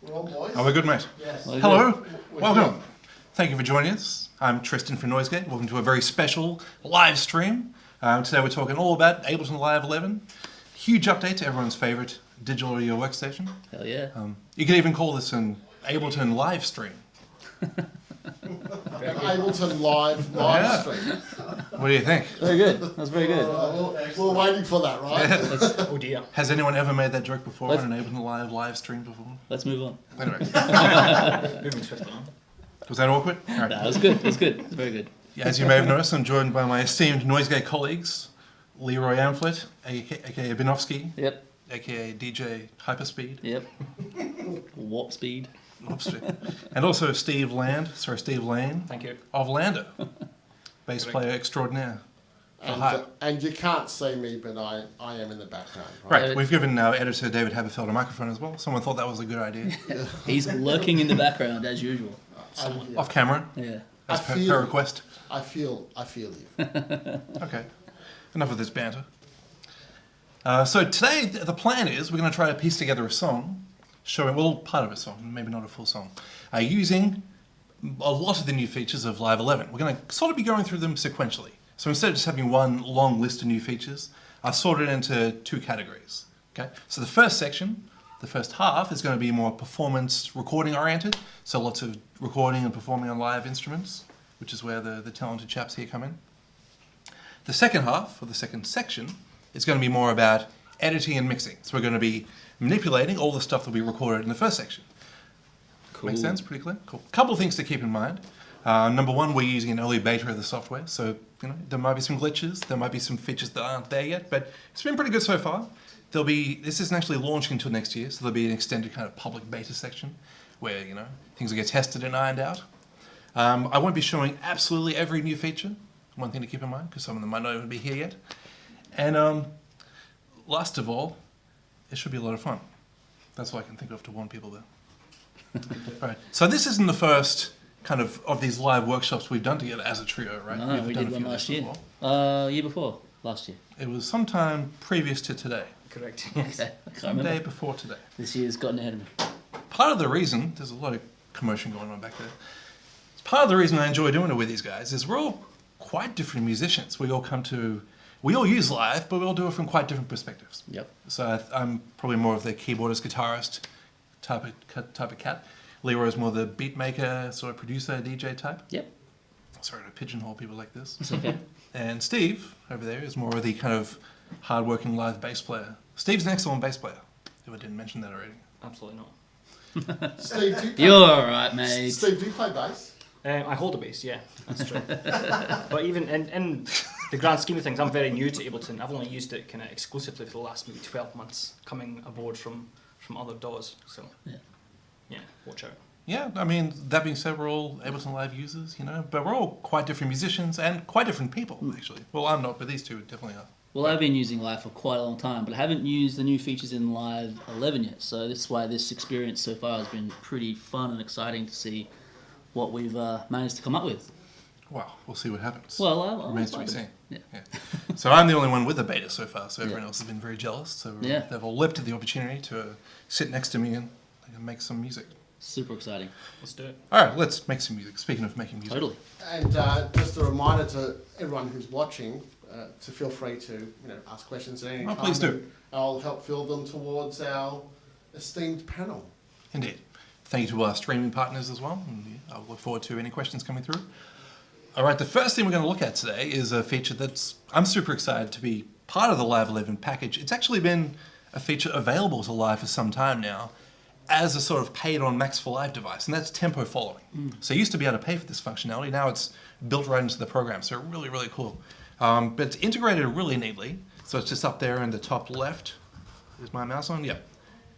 Well, boys. Oh, we're good, mate. Yes. Hello, welcome. Thank you for joining us. I'm Tristan from Noisegate. Welcome to a very special live stream. Today we're talking all about Ableton Live 11. Huge update to everyone's favourite digital audio workstation. Hell yeah. You could even call this an Ableton live stream. Ableton live stream. What do you think? Very good. That's very good. We're waiting for that, right? Oh dear. Has anyone ever made that joke before on an Ableton live stream before? Let's move on. Anyway, Moving swiftly on. was that awkward? All right. No, it was good. It was good. It's very good. Yeah, as you may have noticed, I'm joined by my esteemed Noisegate colleagues, Leroy Amphlett, aka Binofski, Yep. aka DJ Hyperspeed, Yep. Warp speed. and also Steve Lane Thank you. of Lando, bass player extraordinaire. And you can't see me, but I am in the background. Right, we've given our editor David Haberfeld a microphone as well. Someone thought that was a good idea. He's lurking in the background as usual. Off camera, Yeah. as per request. I feel you. Okay, enough of this banter. So today, the plan is we're going to try to piece together a song, showing, well, part of a song, maybe not a full song, using a lot of the new features of Live 11. We're going to sort of be going through them sequentially. So instead of just having one long list of new features, I've sorted it into two categories. Okay, so the first section, the first half, is going to be more performance recording oriented. So lots of recording and performing on live instruments, which is where the talented chaps here come in. The second half, or the second section, is going to be more about editing and mixing. So we're going to be manipulating all the stuff that we recorded in the first section. Cool. Makes sense? Pretty clear? Cool. Couple of things to keep in mind. Number one, we're using an early beta of the software, so there might be some glitches, there might be some features that aren't there yet, but it's been pretty good so far. This isn't actually launching until next year, so there'll be an extended kind of public beta section where things will get tested and ironed out. I won't be showing absolutely every new feature. One thing to keep in mind, because some of them might not even be here yet. And last of all, it should be a lot of fun. That's all I can think of to warn people there. Right. So this isn't the first kind of these live workshops we've done together as a trio, right? No, we did one last year. Year before last year. It was sometime previous to today. Correct. Okay. I can't The remember. day before today. This year's gotten ahead of me. Part of the reason, there's a lot of commotion going on back there. Part of the reason I enjoy doing it with these guys is we're all quite different musicians. We all use live, but we all do it from quite different perspectives. Yep. So I'm probably more of the keyboardist, guitarist type of cat. Leroy's more the beat maker, sort of producer, DJ type. Yep. Sorry to pigeonhole people like this. It's okay. And Steve, over there, is more of the kind of hard-working live bass player. Steve's an excellent bass player, if I didn't mention that already. Absolutely not. Steve, do you play, You're alright, mate. Steve, do you play bass? I hold a bass, yeah, that's true. But even in the grand scheme of things, I'm very new to Ableton. I've only used it kind of exclusively for the last maybe 12 months, coming aboard from other DAWs. So yeah, watch out. Yeah, I mean, that being said, we're all Ableton Live users, but we're all quite different musicians and quite different people, actually. Well, I'm not, but these two definitely are. Well, I've been using Live for quite a long time, but I haven't used the new features in Live 11 yet. So this is why this experience so far has been pretty fun and exciting to see what we've managed to come up with. Wow, we'll see what happens. Well, I'm remains to be excited. seen. Yeah. So I'm the only one with a beta so far, so everyone else has been very jealous. So Yeah. they've all leapt at the opportunity to sit next to me and make some music. Super exciting. Let's do it. All right, let's make some music. Speaking of making music. Totally. And just a reminder to everyone who's watching to feel free to ask questions at any time. Please do. And I'll help field them towards our esteemed panel. Indeed. Thank you to our streaming partners as well. And I'll look forward to any questions coming through. All right, the first thing we're going to look at today is a feature that's I'm super excited to be part of the Live 11 package. It's actually been a feature available to Live for some time now as a sort of paid-on Max for Live device, and that's tempo following. So you used to be able to pay for this functionality. Now it's built right into the program, so really, really cool. But it's integrated really neatly. So it's just up there in the top left. Is my mouse on? Yeah.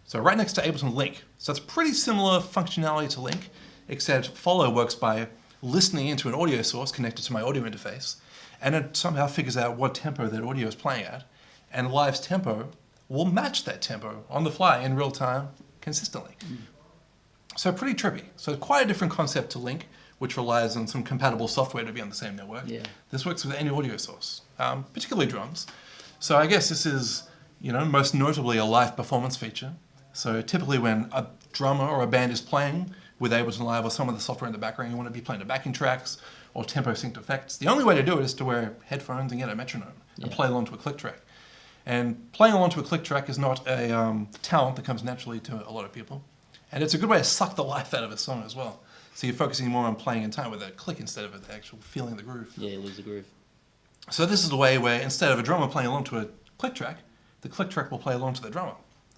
So right next to Ableton Link. So it's pretty similar functionality to Link, except Follow works by listening into an audio source connected to my audio interface, and it somehow figures out what tempo that audio is playing at, and Live's tempo will match that tempo on the fly in real time consistently. So pretty trippy. So quite a different concept to Link, which relies on some compatible software to be on the same network. Yeah. This works with any audio source, particularly drums. So I guess this is, most notably a live performance feature. So typically when a drummer or a band is playing with Ableton Live or some of the software in the background, you want to be playing the backing tracks or tempo synced effects. The only way to do it is to wear headphones and get a metronome and play along to a click track. And playing along to a click track is not a talent that comes naturally to a lot of people. And it's a good way to suck the life out of a song as well. So you're focusing more on playing in time with a click instead of the actual feeling the groove. Yeah, you lose the groove. So this is the way where instead of a drummer playing along to a click track, the click track will play along to the drummer.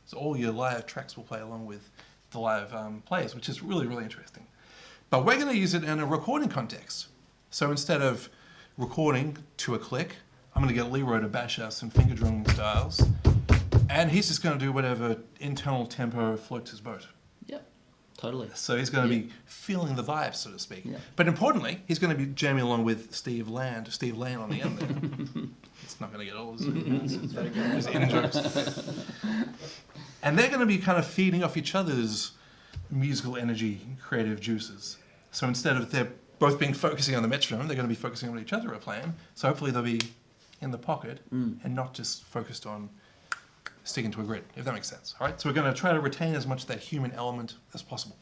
So all your live tracks will play along with the live players, which is really, really interesting. But we're going to use it in a recording context. So instead of recording to a click, I'm going to get Leroy to bash us some finger drumming styles, and he's just going to do whatever internal tempo floats his boat. Yep, totally. So he's going to be feeling the vibe, so to speak. Yeah. But importantly, he's going to be jamming along with Steve Lane on the end there. It's not going to get old, is it? It's very good. Just in jokes. And they're going to be kind of feeding off each other's musical energy, creative juices. So instead of they're both being focusing on the metronome, they're going to be focusing on what each other are playing. So hopefully they'll be in the pocket and not just focused on sticking to a grid, if that makes sense. All right, so we're going to try to retain as much of that human element as possible.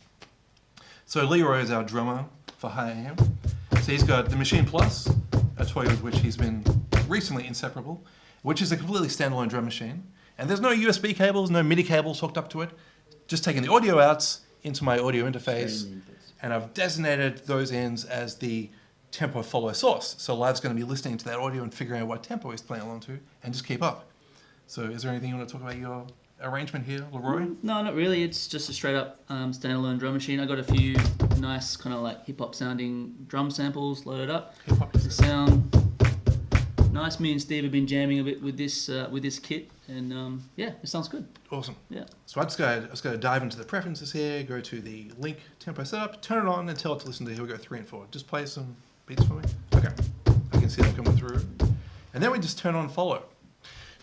So Leroy is our drummer for High AM. So he's got the Machine Plus, a toy with which he's been recently inseparable, which is a completely standalone drum machine. And there's no USB cables, no MIDI cables hooked up to it. Just taking the audio outs into my audio interface, and I've designated those ends as the tempo follow source. So Live's going to be listening to that audio and figuring out what tempo he's playing along to, and just keep up. So is there anything you want to talk about your arrangement here, Leroy? No, not really. It's just a straight up standalone drum machine. I got a few nice kind of like hip hop sounding drum samples loaded up. Hip-hop. They sound nice. Me and Steve have been jamming a bit with this kit, and yeah, it sounds good. Awesome. Yeah. So I just got to dive into the preferences here, go to the link tempo setup, turn it on, and tell it to listen to, here we go, 3 and 4. Just play some beats for me. Okay. I can see them coming through. And then we just turn on follow.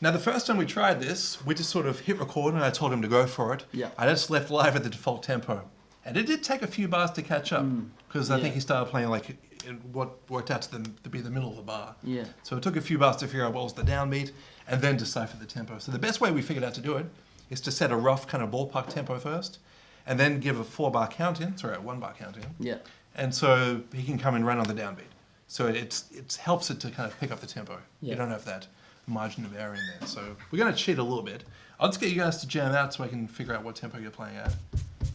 Now, the first time we tried this, we just sort of hit record and I told him to go for it. Yeah. I just left Live at the default tempo. And it did take a few bars to catch up, because I think he started playing like in what worked out to be the middle of the bar. Yeah. So it took a few bars to figure out what was the downbeat and then decipher the tempo. So the best way we figured out to do it is to set a rough kind of ballpark tempo first, and then give a 4-bar count in, sorry, a 1-bar count in. Yeah. And so he can come and run on the downbeat. So it helps it to kind of pick up the tempo. Yeah. You don't have that margin of error in there. So we're going to cheat a little bit. I'll just get you guys to jam out so I can figure out what tempo you're playing at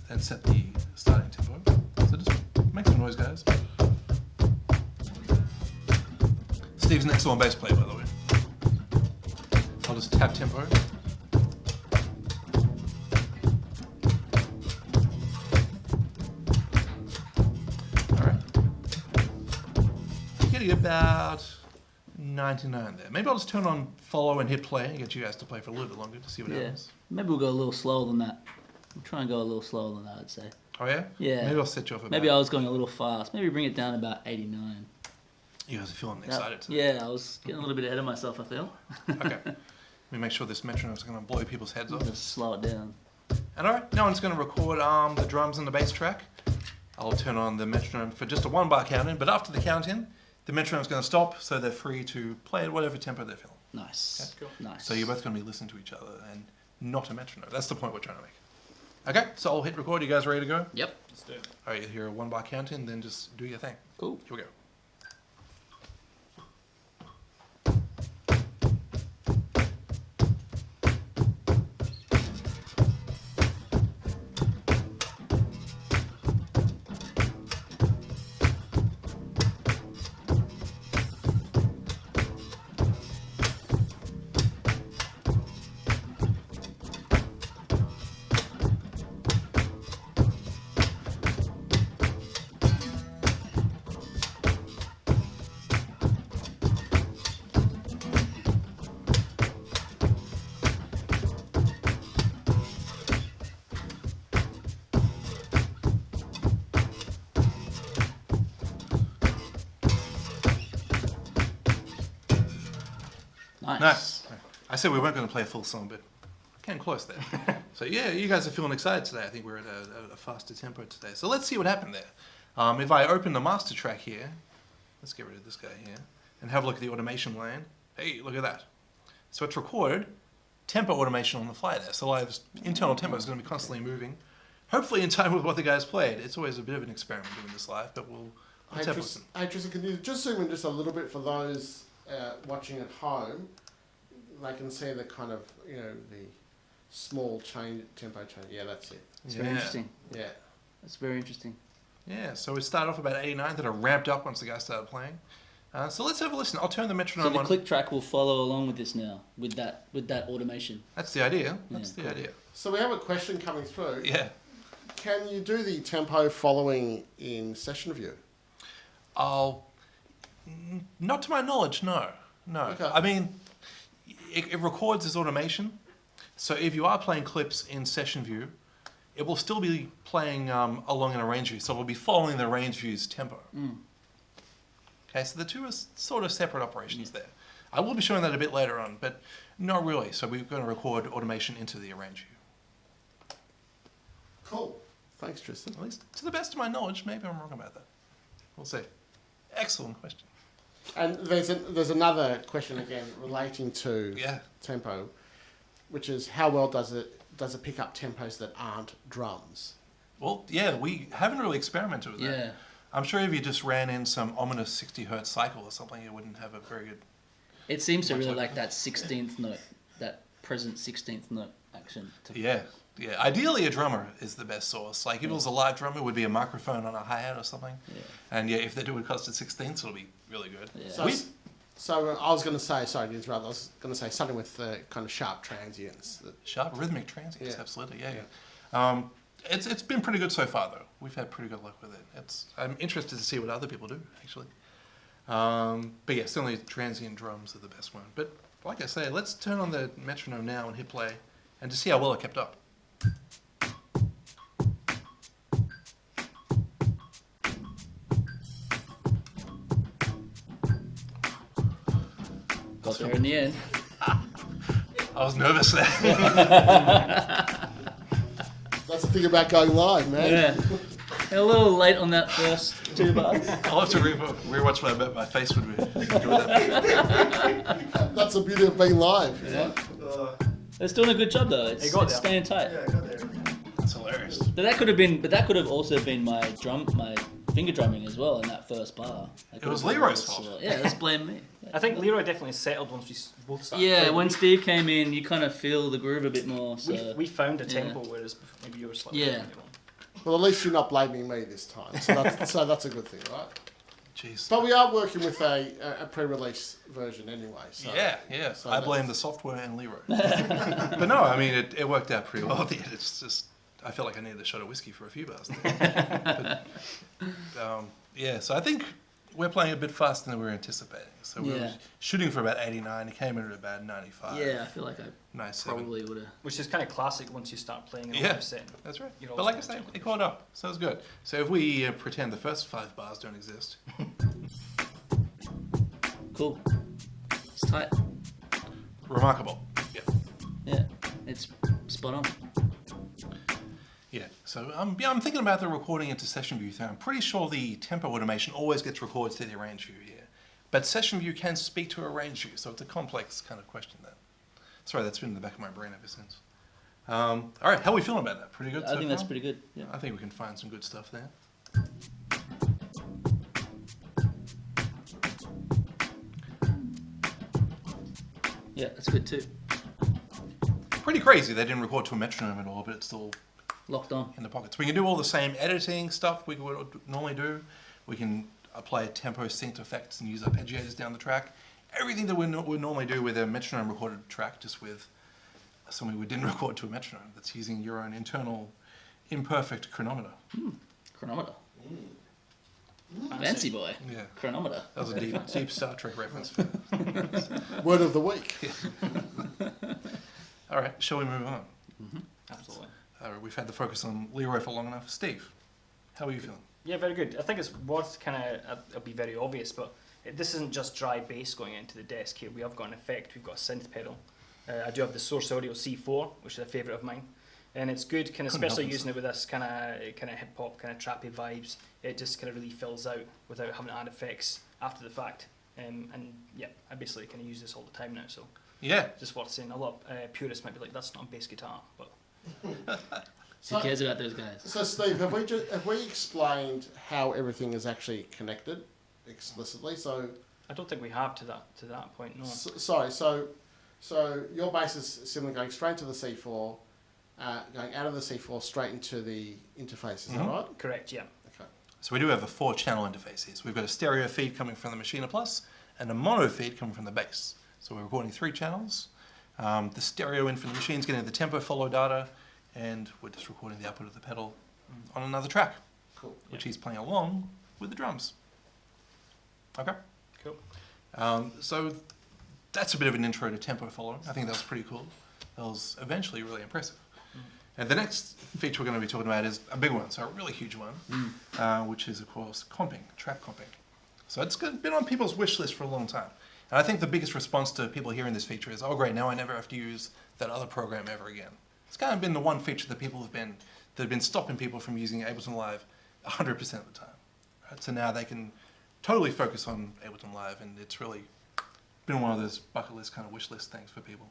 and set the starting tempo. So just make some noise, guys. Steve's an excellent bass player, by the way. I'll just tap tempo. Getting about 99 there. Maybe I'll just turn on follow and hit play and get you guys to play for a little bit longer to see what happens. Maybe we'll go a little slower than that. We'll try and go a little slower than that, I'd say. Oh yeah? Yeah. Maybe I'll set you off a bit. Maybe I was going a little fast. Maybe bring it down to about 89. You guys are feeling excited today. Yeah, I was getting a little bit ahead of myself, I feel. Okay. Let me make sure this metronome's going to blow people's heads off. Just slow it down. And alright, now I'm just going to record the drums and the bass track. I'll turn on the metronome for just a 1-bar count in, but after the count in, the metronome's going to stop, so they're free to play at whatever tempo they're feeling. Nice. Okay. Cool. Nice. So you're both going to be listening to each other and not a metronome. That's the point we're trying to make. Okay, so I'll hit record. You guys ready to go? Yep. Let's do it. Alright, you hear a 1-bar count in, then just do your thing. Cool. Here we go. Nice. I said we weren't going to play a full song, but came close there. So yeah, you guys are feeling excited today. I think we're at a faster tempo today. So let's see what happened there. If I open the master track here, let's get rid of this guy here, and have a look at the automation lane. Hey, look at that. So it's recorded tempo automation on the fly there. So Live's internal tempo is going to be constantly moving. Hopefully in time with what the guys played. It's always a bit of an experiment doing this live, but let's have a listen. Hey, Tristan, can you just zoom in just a little bit for those watching at home? They can see the kind of, the small tempo change. Yeah, that's it. It's very interesting. Yeah. That's very interesting. Yeah, so we started off about 89, that are ramped up once the guys started playing. So let's have a listen. I'll turn the metronome So the on. click track will follow along with this now, with that automation. That's the idea. That's Yeah, the idea. So we have a question coming through. Yeah. Can you do the tempo following in session view? Not to my knowledge, no. Okay. I mean, it records as automation. So if you are playing clips in session view, it will still be playing along in arrange view. So it will be following the arrange view's tempo. Okay, so the two are sort of separate operations there. I will be showing that a bit later on, but not really. So we're going to record automation into the arrange view. Cool. Thanks, Tristan. At least to the best of my knowledge, maybe I'm wrong about that. We'll see. Excellent question. And there's another question again relating to tempo, which is how well does it pick up tempos that aren't drums? Well, yeah, we haven't really experimented with that. Yeah. I'm sure if you just ran in some ominous 60 hertz cycle or something, it wouldn't have a very good... It seems to really like that 16th note, that present 16th note action. Yeah. Ideally, a drummer is the best source. Like, if it was a live drummer, it would be a microphone on a hi-hat or something. Yeah. And if they do it close to 16th, it'll be really good. Yeah. So I was going to say, sorry to interrupt, I was going to say something with kind of sharp transients. Sharp rhythmic transients, absolutely, yeah. It's been pretty good so far, though. We've had pretty good luck with it. I'm interested to see what other people do, actually. But yeah, certainly transient drums are the best one. But like I say, let's turn on the metronome now and hit play, and to see how well it kept up. Got there in the end. I was nervous there. That's the thing about going live, man. Yeah. A little late on that first 2 bars. I'll have to rewatch what I bet my face would be doing that. That's the beauty of being live. Yeah. It's doing a good job though. It's staying tight. Yeah, I got there. That's hilarious. But that could have also been my finger drumming as well in that first bar. It was Leroy's fault. Yeah, let's blame me. I think Leroy definitely settled once we both started. Yeah, playing. when Steve came in, you kind of feel the groove a bit more. So We found a tempo, whereas maybe you were slightly. Yeah. Well, at least you're not blaming me this time, so that's a good thing, right? Jeez. But we are working with a pre-release version anyway. So, yeah. So I blame the software and Leroy. But no, I mean, it worked out pretty well at the end. It's just, I felt like I needed a shot of whiskey for a few bars there. So I think we're playing a bit faster than we were anticipating. So we were shooting for about 89. It came in at about 95. yeah, I feel like I 97. probably would have. Which is kind of classic once you start playing in a Yeah, live setting. that's right. You're But always like I gonna say, jump it caught up. So it's good. So if we pretend the first 5 bars don't exist. Cool. It's tight. Remarkable. Yeah. Yeah, it's spot on. Yeah, so I'm thinking about the recording into session view thing. I'm pretty sure the tempo automation always gets recorded to the arrange view here. But session view can speak to arrange view, so it's a complex kind of question then. Sorry, that's been in the back of my brain ever since. All right, how are we feeling about that? Pretty good I think that's pretty good. Yeah. I think we can find some good stuff there. Yeah, that's good too. Pretty crazy they didn't record to a metronome at all, but it's still Locked on. in the pockets. We can do all the same editing stuff we would normally do. We can apply tempo synced effects and use arpeggiators down the track. Everything that we would normally do with a metronome recorded track, just with something we didn't record to a metronome. That's using your own internal imperfect chronometer. Chronometer. Fancy boy. Yeah. Chronometer. That was a deep Star Trek reference. Word of the week. All right, shall we move on? Absolutely. All right, we've had the focus on Leroy for long enough. Steve, how are you feeling? Yeah, very good. I think it's worth kind of, it'll be very obvious, but this isn't just dry bass going into the desk here. We have got an effect, we've got a synth pedal. I do have the Source Audio C4, which is a favourite of mine. And it's good, kind of, especially using it with this kind of hip hop, kind of trappy vibes. It just kind of really fills out without having to add effects after the fact. And yeah, I basically kind of use this all the time now. So Yeah. Just worth saying. A lot of purists might be like, that's not a bass guitar, but Who cares about those guys? So Steve, have we explained how everything is actually connected explicitly? So I don't think we have to that point. No. sorry. So your bass is simply going straight to the C4, going out of the C4 straight into the interface. Is that right? Correct. Yeah. Okay. So we do have a 4-channel interface here. So we've got a stereo feed coming from the Machina Plus and a mono feed coming from the bass. So we're recording 3 channels. The stereo in from the machine's getting the tempo follow data, and we're just recording the output of the pedal on another track, Cool. which he's playing along with the drums. Okay. Cool. So that's a bit of an intro to tempo following. I think that was pretty cool. That was eventually really impressive. And the next feature we're going to be talking about is a big one, so a really huge one, which is, of course, comping, track comping. So it's been on people's wish list for a long time. And I think the biggest response to people hearing this feature is, oh great, now I never have to use that other program ever again. It's kind of been the one feature that have been stopping people from using Ableton Live 100% of the time. Right? So now they can totally focus on Ableton Live, and it's really been one of those bucket list kind of wish list things for people,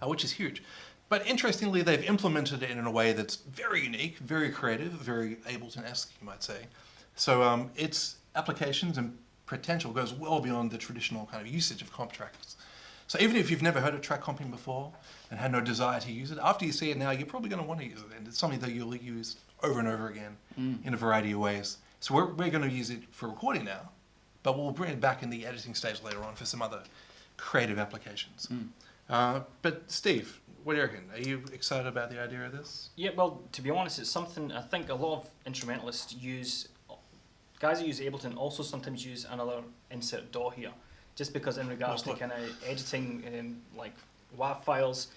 which is huge. But interestingly, they've implemented it in a way that's very unique, very creative, very Ableton-esque, you might say. So its applications and potential goes well beyond the traditional kind of usage of comp tracks. So even if you've never heard of track comping before and had no desire to use it, after you see it now, you're probably going to want to use it. And it's something that you'll use over and over again in a variety of ways. So we're going to use it for recording now, but we'll bring it back in the editing stage later on for some other creative applications. But Steve, what do you reckon? Are you excited about the idea of this? Yeah, well, to be honest, it's something I think a lot of instrumentalists use. Guys that use Ableton also sometimes use another insert DAW here, just because in regards to kind of editing like WAV files,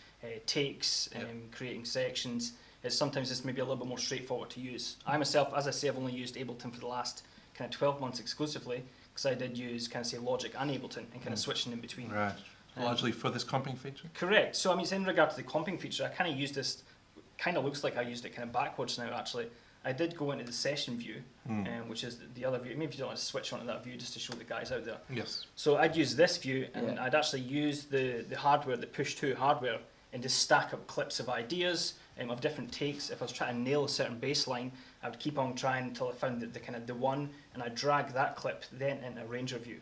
takes, creating sections, it's sometimes just maybe a little bit more straightforward to use. I myself, as I say, I've only used Ableton for the last kind of 12 months exclusively, because I did use kind of say Logic and Ableton and kind of switching in between. Right. Largely for this comping feature? Correct. So I mean, it's in regard to the comping feature, I kind of used this, kind of looks like I used it kind of backwards now actually. I did go into the session view, which is the other view. Maybe you don't want to switch onto that view just to show the guys out there. Yes. So I'd use this view, and I'd actually use the hardware, the push-to hardware, and just stack up clips of ideas of different takes. If I was trying to nail a certain bass line, I would keep on trying until I found the kind of the one, and I'd drag that clip then in arrangement view.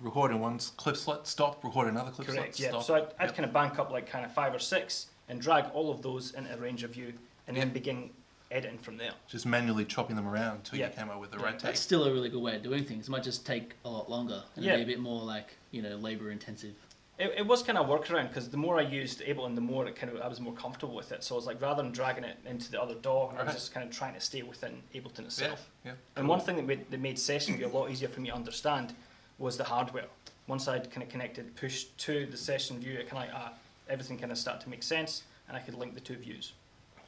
Record in one clip slot, stop, record another clip Correct, slot, stop. So I'd kind of bank up like kind of 5 or 6 and drag all of those into arrangement view, and then begin editing from there. Just manually chopping them around until you came up with the right take. That's still a really good way of doing things. It might just take a lot longer and be a bit more like, labor intensive. It was kind of a workaround, because the more I used Ableton, the more I was more comfortable with it. So I was like, rather than dragging it into the other DAW, I was just kind of trying to stay within Ableton itself. Yeah. And one thing that made session view a lot easier for me to understand was the hardware. Once I'd kind of connected push to the session view, it kind of everything kind of started to make sense, and I could link the 2 views.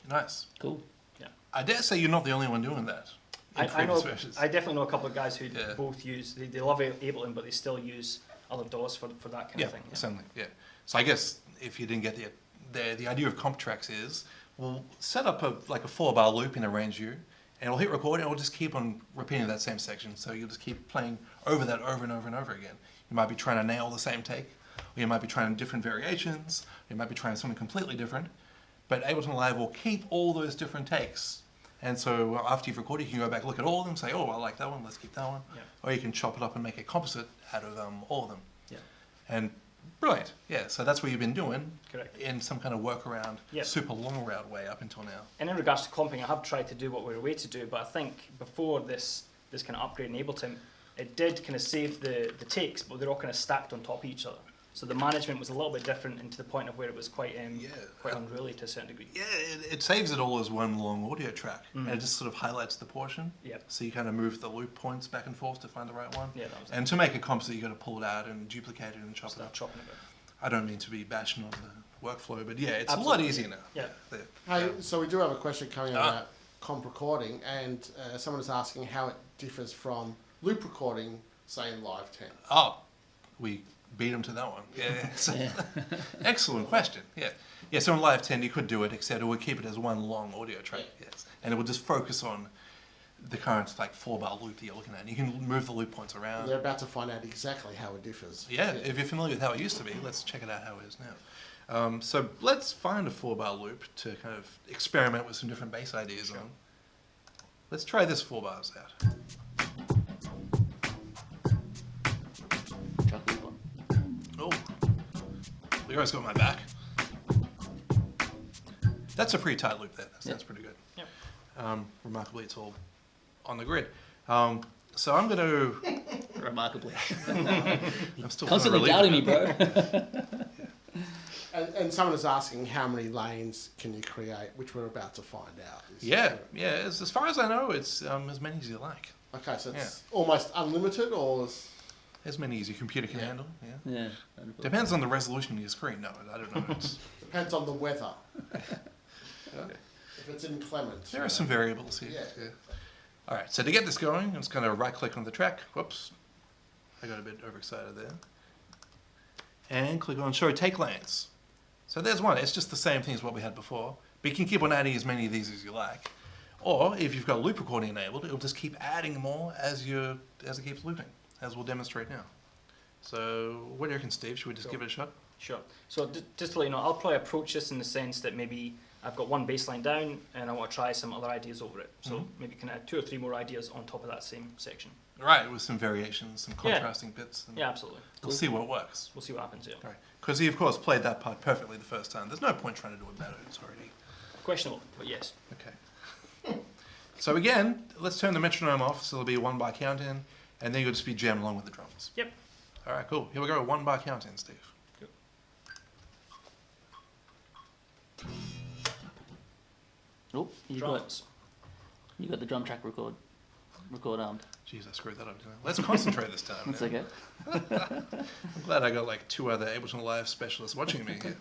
Nice. Cool. Yeah. I dare say you're not the only one doing that. I know. I definitely know a couple of guys who both use. They love Ableton, but they still use other DAWs for that kind of thing. Certainly. Yeah. So I guess if you didn't get the idea of comp tracks is we'll set up a 4-bar loop in Arrange View, and we'll hit record, and we'll just keep on repeating that same section. So you'll just keep playing over that over and over and over again. You might be trying to nail the same take, or you might be trying different variations, or you might be trying something completely different. But Ableton Live will keep all those different takes. And so after you've recorded, you can go back, look at all of them, say, oh, I like that one, let's keep that one. Yeah. Or you can chop it up and make a composite out of all of them. Yeah. And brilliant. Yeah, so that's what you've been doing. Correct. In some kind of workaround, super long route way up until now. And in regards to comping, I have tried to do what we're away to do, but I think before this kind of upgrade in Ableton, it did kind of save the takes, but they're all kind of stacked on top of each other. So the management was a little bit different, and to the point of where it was quite unruly to a certain degree. Yeah, it saves it all as one long audio track, and it just sort of highlights the portion. Yep. So you kind of move the loop points back and forth to find the right one. Yeah, that was and to make a composite, you got to pull it out and duplicate it and chop it up. Chopping it. I don't mean to be bashing on the workflow, but yeah, it's a lot easier now. Yeah. Hey, so we do have a question coming about comp recording, and someone is asking how it differs from loop recording, say in Live 10. Oh, we beat them to that one. Yeah. Excellent question. Yeah. So in Live 10 you could do it, except it would keep it as one long audio track. Yes. And it would just focus on the current like 4-bar loop that you're looking at. And you can move the loop points around. They're about to find out exactly how it differs. Yeah, if you're familiar with how it used to be, let's check it out how it is now. So let's find a 4-bar loop to kind of experiment with some different bass ideas on. Let's try this 4 bars out. Oh, Leroy's got my back. That's a pretty tight loop there. That sounds pretty good. Yep. Remarkably, it's all on the grid. So I'm going to... Remarkably. I'm still Constantly doubting me, bro. And someone is asking how many lanes can you create, which we're about to find out. Yeah. As far as I know, it's as many as you like. Okay, so it's almost unlimited, or As many as your computer can handle. Yeah. Depends on the resolution of your screen. No, I don't know. It's, depends on the weather. If it's inclement. there are some variables here. Yeah. All right, so to get this going, I'm just going to right-click on the track. Whoops. I got a bit overexcited there. And click on Show Take Lanes. So there's one. It's just the same thing as what we had before. But you can keep on adding as many of these as you like. Or if you've got loop recording enabled, it'll just keep adding more as it keeps looping, as we'll demonstrate now. So what do you reckon, Steve? Should we just give it a shot? Sure. So just to let you know, I'll probably approach this in the sense that maybe I've got one bass line down and I want to try some other ideas over it. So maybe can add 2 or 3 more ideas on top of that same section. Right, with some variations, some contrasting bits. And Yeah, absolutely. we'll see what works. We'll see what happens, yeah. Right. Because he, of course, played that part perfectly the first time. There's no point trying to do it better. It's already... Questionable, but yes. Okay. So again, let's turn the metronome off, so there'll be a 1-bar count in, and then you'll just be jamming along with the drums. Yep. All right, cool. Here we go, 1-bar count in, Steve. Oh, you Drums. got the drum track record armed. Jeez, I screwed that up, didn't I? Let's concentrate this time. That's now. okay. I'm glad I got like 2 other Ableton Live specialists watching me here.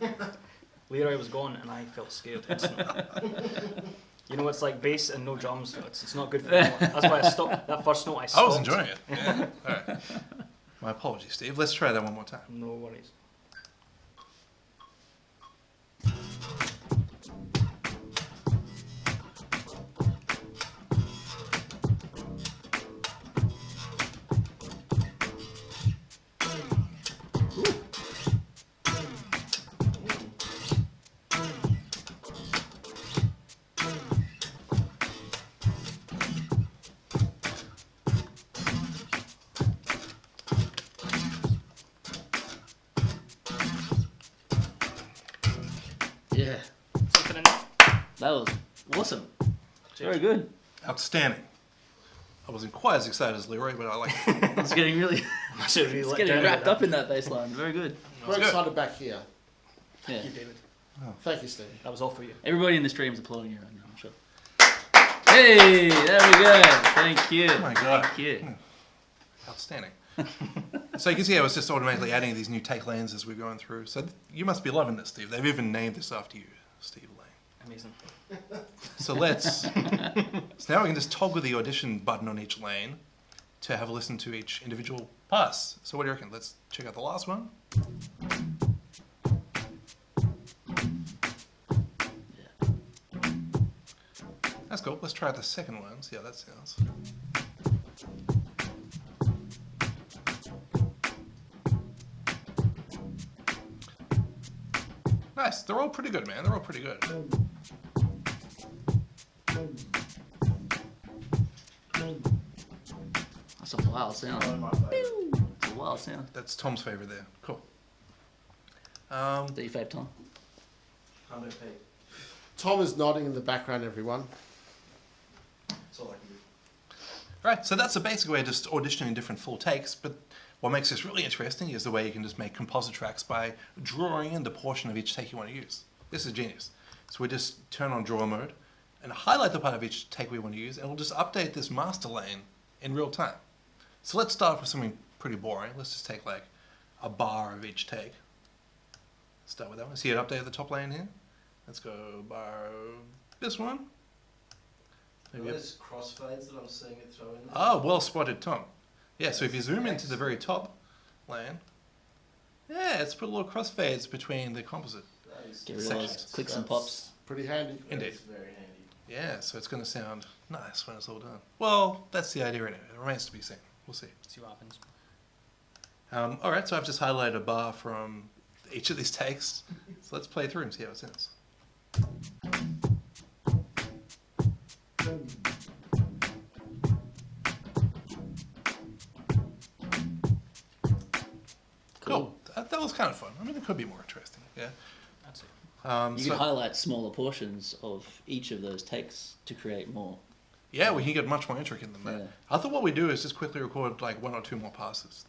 Leroy was gone and I felt scared instantly. You know, it's like bass and no drums. It's not good for anyone. That's why I stopped. That first note I stopped. I was enjoying it. Yeah. All right. My apologies, Steve. Let's try that one more time. No worries. Yeah. Something in there? That was awesome. Very good. Outstanding. I wasn't quite as excited as Leroy, but I like it. It's getting really, I should really it's let getting down wrapped about up in that bass line. Very good. We're good. excited back here. Yeah. Thank you, David. Thank you, Steve. That was all for you. Everybody in the stream is applauding you right now, I'm sure. Hey, there we go. Thank you. Oh my God. Thank you. Outstanding. So you can see I was just automatically adding these new take lanes as we're going through. So you must be loving this, Steve. They've even named this after you, Steve Lane. Amazing. So so now we can just toggle the audition button on each lane to have a listen to each individual pass. So what do you reckon? Let's check out the last one. That's cool. Let's try out the second one, see how that sounds. Nice. They're all pretty good, man. They're all pretty good. That's a wild sound. It's a wild sound. That's Tom's favorite there. Cool. Do you fave, Tom? Tom is nodding in the background, everyone. That's all I can do. Right, so that's a basic way of just auditioning different full takes, but what makes this really interesting is the way you can just make composite tracks by drawing in the portion of each take you want to use. This is genius. So we just turn on draw mode and highlight the part of each take we want to use, and we'll just update this master lane in real time. So let's start with something pretty boring. Let's just take like a bar of each take. Start with that one. See it update the top lane here? Let's go bar this one. Maybe those crossfades that I'm seeing it throw in there. Oh, well spotted, Tom. Yeah, so if you zoom into the very top lane, yeah, it's put little crossfades between the composite. That is Get rid of those clicks and pops. Pretty handy. Indeed. That's very handy. Yeah, so it's going to sound nice when it's all done. Well, that's the idea anyway. It remains to be seen. We'll see. See what happens. All right, so I've just highlighted a bar from each of these takes. So let's play through and see how it sounds. Cool. That was kind of fun. I mean, it could be more interesting. Yeah. That's it. You can highlight smaller portions of each of those takes to create more. Yeah, we can get much more intricate than that. Yeah. I thought what we do is just quickly record like 1 or 2 more passes.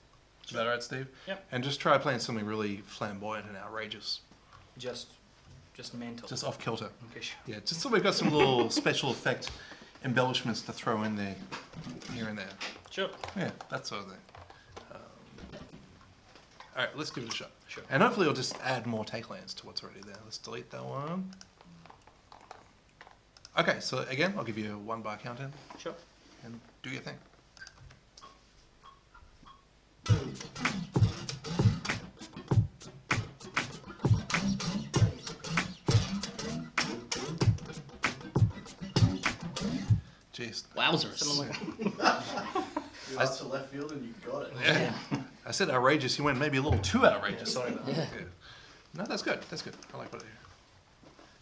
Is that all right, Steve? Yep. And just try playing something really flamboyant and outrageous. Just mental. Just off kilter. Okay, sure. Yeah, just so we've got some little special effect embellishments to throw in there, here and there. Sure. Yeah, that sort of thing. All right, let's give it a shot. Sure. And hopefully it'll just add more take lands to what's already there. Let's delete that one. Okay, so again, I'll give you a 1 bar countdown Sure. and do your thing. Jeez. Wowzers. You asked to left field and you got it. Yeah. I said outrageous. You went maybe a little too outrageous. Sorry about that. Yeah. Yeah. No, that's good. That's good. I like what I hear.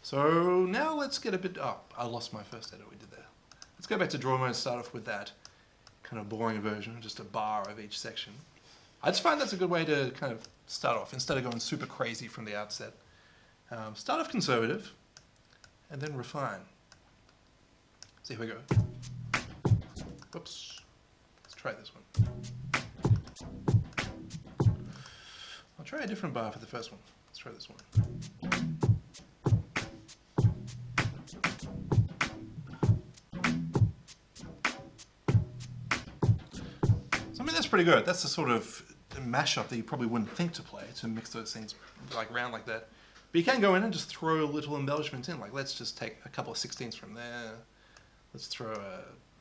So now let's get a bit... Oh, I lost my first edit we did there. Let's go back to draw mode and start off with that kind of boring version, just a bar of each section. I just find that's a good way to kind of start off, instead of going super crazy from the outset. Start off conservative, and then refine. So here we go. Whoops. Let's try this one. I'll try a different bar for the first one. Let's try this one. So I mean, that's pretty good. That's the sort of mashup that you probably wouldn't think to play, to mix those things like round like that. But you can go in and just throw little embellishments in. Like, let's just take a couple of 16ths from there. Let's throw a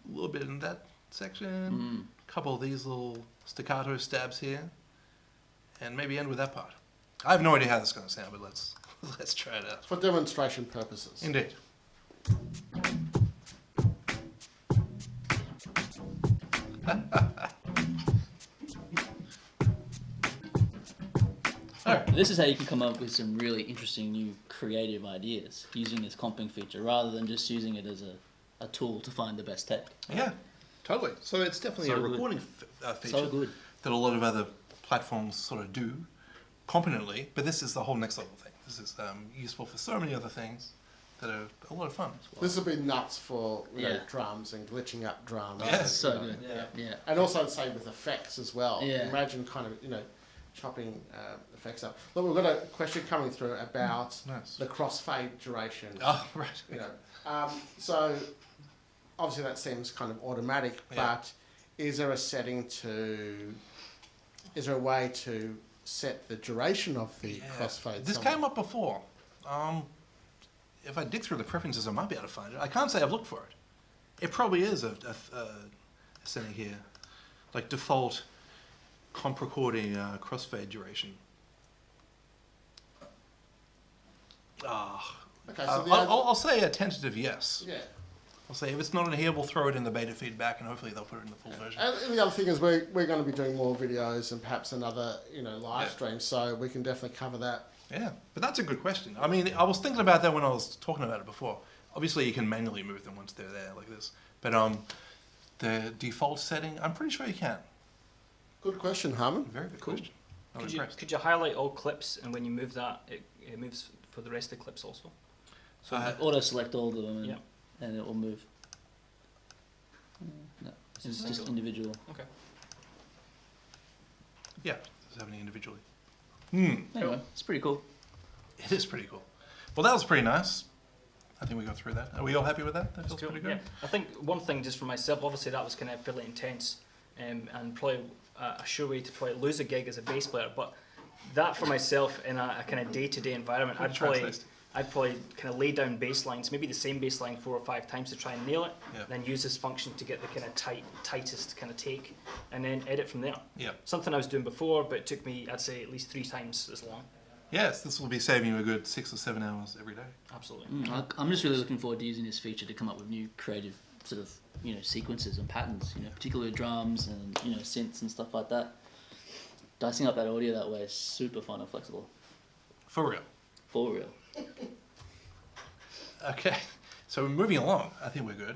little bit in that section. A couple of these little staccato stabs here. And maybe end with that part. I have no idea how this is going to sound, but let's try it out. For demonstration purposes. Indeed. This is how you can come up with some really interesting new creative ideas using this comping feature rather than just using it as a tool to find the best take. Yeah, totally. So it's definitely So a good. recording feature So good. that a lot of other platforms sort of do competently, but this is the whole next level thing. This is useful for so many other things that are a lot of fun. This would be nuts for Yeah. drums and glitching up drums. Yeah. That's so You know. good. Yeah. Yeah. And also, say, with effects as well. Yeah. Imagine kind of, chopping effects up. Look, we've got a question coming through about Nice. the crossfade duration. Oh, right. So obviously that seems kind of automatic, Yeah. but is there a way to set the duration of the crossfade? This came up before. If I dig through the preferences, I might be able to find it. I can't say I've looked for it. It probably is a setting here, like default comp recording crossfade duration. Okay, so I'll say a tentative yes. yeah. I'll say if it's not in here, we'll throw it in the beta feedback, and hopefully they'll put it in the full version. And the other thing is we're going to be doing more videos and perhaps another live Yeah. stream, so we can definitely cover that. Yeah, but that's a good question. I mean, I was thinking about that when I was talking about it before. Obviously, you can manually move them once they're there like this, but the default setting, I'm pretty sure you can. Good question, Harmon. Very good question. I'm impressed. Could you highlight all clips, and when you move that, it moves for the rest of the clips also? So Auto select all of them and, Yeah. and it will move. No, it's Just just single. individual. Okay. yeah, it's happening individually. Anyway, it's pretty cool. It is pretty cool. Well, that was pretty nice. I think we got through that. Are we all happy with that? That feels Cool. pretty good. Yeah. I think one thing just for myself, obviously that was kind of fairly intense, and probably a sure way to probably lose a gig as a bass player. But that for myself in a kind of day-to-day environment, I'd probably kind of lay down bass lines, maybe the same bass line 4 or 5 times to try and nail it, Yeah. then use this function to get the kind of tightest kind of take, and then edit from there. Yeah. Something I was doing before, but it took me, I'd say, at least 3 times as long. Yes, this will be saving you a good 6 or 7 hours every day. Absolutely. I'm just really looking forward to using this feature to come up with new creative sort of sequences and patterns. Particularly with drums and synths and stuff like that. Dicing up that audio that way is super fun and flexible. For real. For real. Okay, so we're moving along. I think we're good.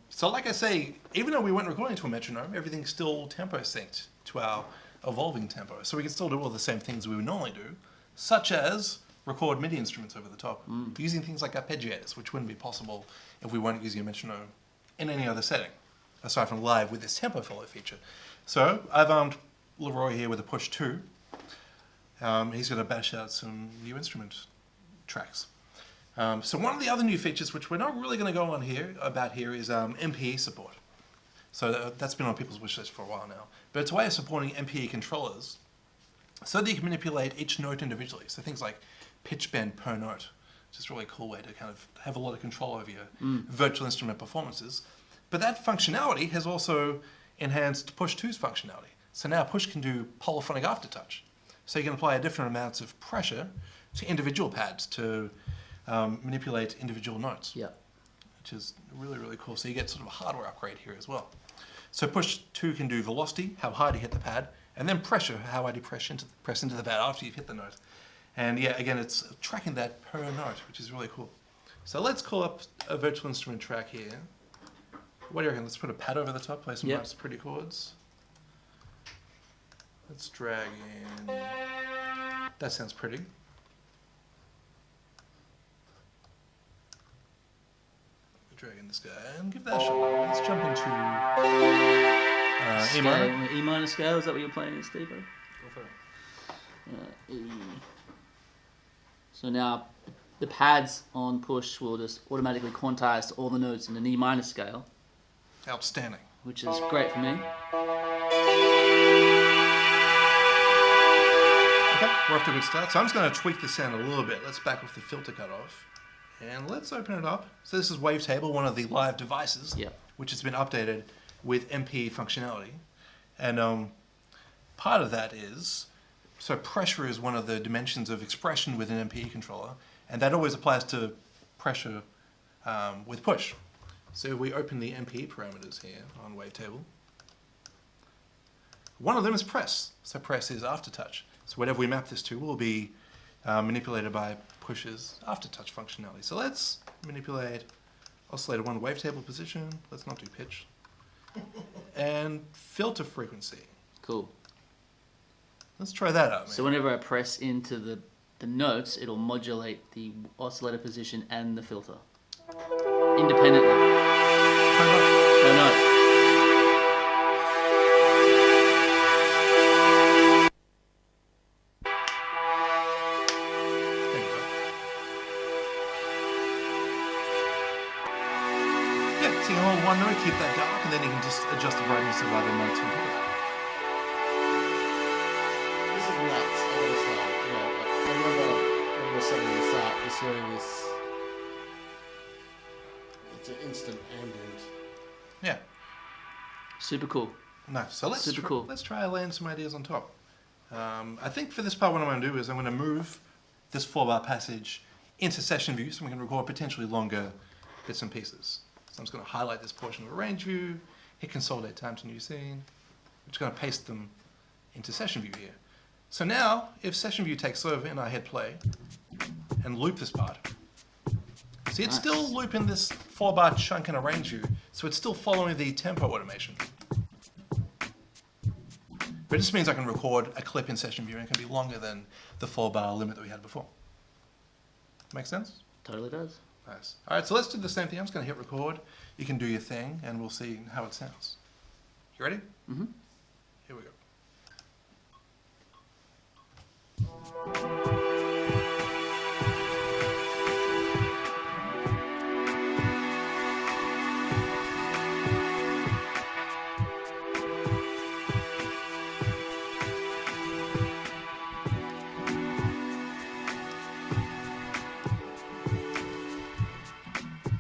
So like I say, even though we weren't recording to a metronome, everything's still tempo synced to our evolving tempo. So we can still do all the same things we would normally do, such as record MIDI instruments over the top, using things like arpeggiators, which wouldn't be possible if we weren't using a metronome in any other setting, aside from live with this tempo follow feature. So I've armed Leroy here with a push 2. He's going to bash out some new instrument tracks. So one of the other new features, which we're not really going to go on here is MPE support. So that's been on people's wish list for a while now. But it's a way of supporting MPE controllers so that you can manipulate each note individually. So things like pitch bend per note. It's just a really cool way to kind of have a lot of control over your virtual instrument performances. But that functionality has also enhanced Push 2's functionality. So now Push can do polyphonic aftertouch. So you can apply different amounts of pressure to individual pads to manipulate individual notes. Yeah. Which is really, really cool. So you get sort of a hardware upgrade here as well. So Push 2 can do velocity, how hard you hit the pad, and then pressure, how hard you press into the pad after you've hit the note. And yeah, again, it's tracking that per note, which is really cool. So let's call up a virtual instrument track here. What do you reckon? Let's put a pad over the top, play some nice pretty chords. Let's drag in. That sounds pretty. Drag in this guy and give that a shot. Let's jump into E minor. E minor scale, is that what you're playing, Steve? Go for it. E. So now the pads on Push will just automatically quantize to all the notes in an E minor scale. Outstanding. Which is great for me. Okay, we're off to a good start. So I'm just going to tweak the sound a little bit. Let's back off the filter cutoff. And let's open it up. So this is Wavetable, one of the live devices, which has been updated with MPE functionality. And part of that is, so pressure is one of the dimensions of expression with an MPE controller, and that always applies to pressure with Push. So we open the MPE parameters here on Wavetable. One of them is press. So press is aftertouch. So whatever we map this to will be manipulated by Push's aftertouch functionality. So let's manipulate oscillator 1 wavetable position. Let's not do pitch. And filter frequency. Cool. Let's try that out. So whenever I press into the notes, it'll modulate the oscillator position and the filter independently. Per note. So you can hold one note, keep that dark, and then you can just adjust the brightness of other notes on top of that. This is nuts, I gotta say. I remember when we were setting this up, just hearing this. It's an instant ambient. Yeah. Super cool. Nice. So let's cool. Let's try laying some ideas on top. I think for this part what I'm going to do is I'm going to move this 4-bar passage into session view so we can record potentially longer bits and pieces. So I'm just going to highlight this portion of a range view, hit consolidate time to new scene. I'm just going to paste them into session view here. So now, if session view takes over and I hit play and loop this part, see it's still looping this 4-bar chunk in a range view, so it's still following the tempo automation. But it just means I can record a clip in session view and it can be longer than the 4-bar limit that we had before. Make sense? Totally does. Nice. All right, so let's do the same thing. I'm just going to hit record. You can do your thing, and we'll see how it sounds. You ready? Mm-hmm. Here we go.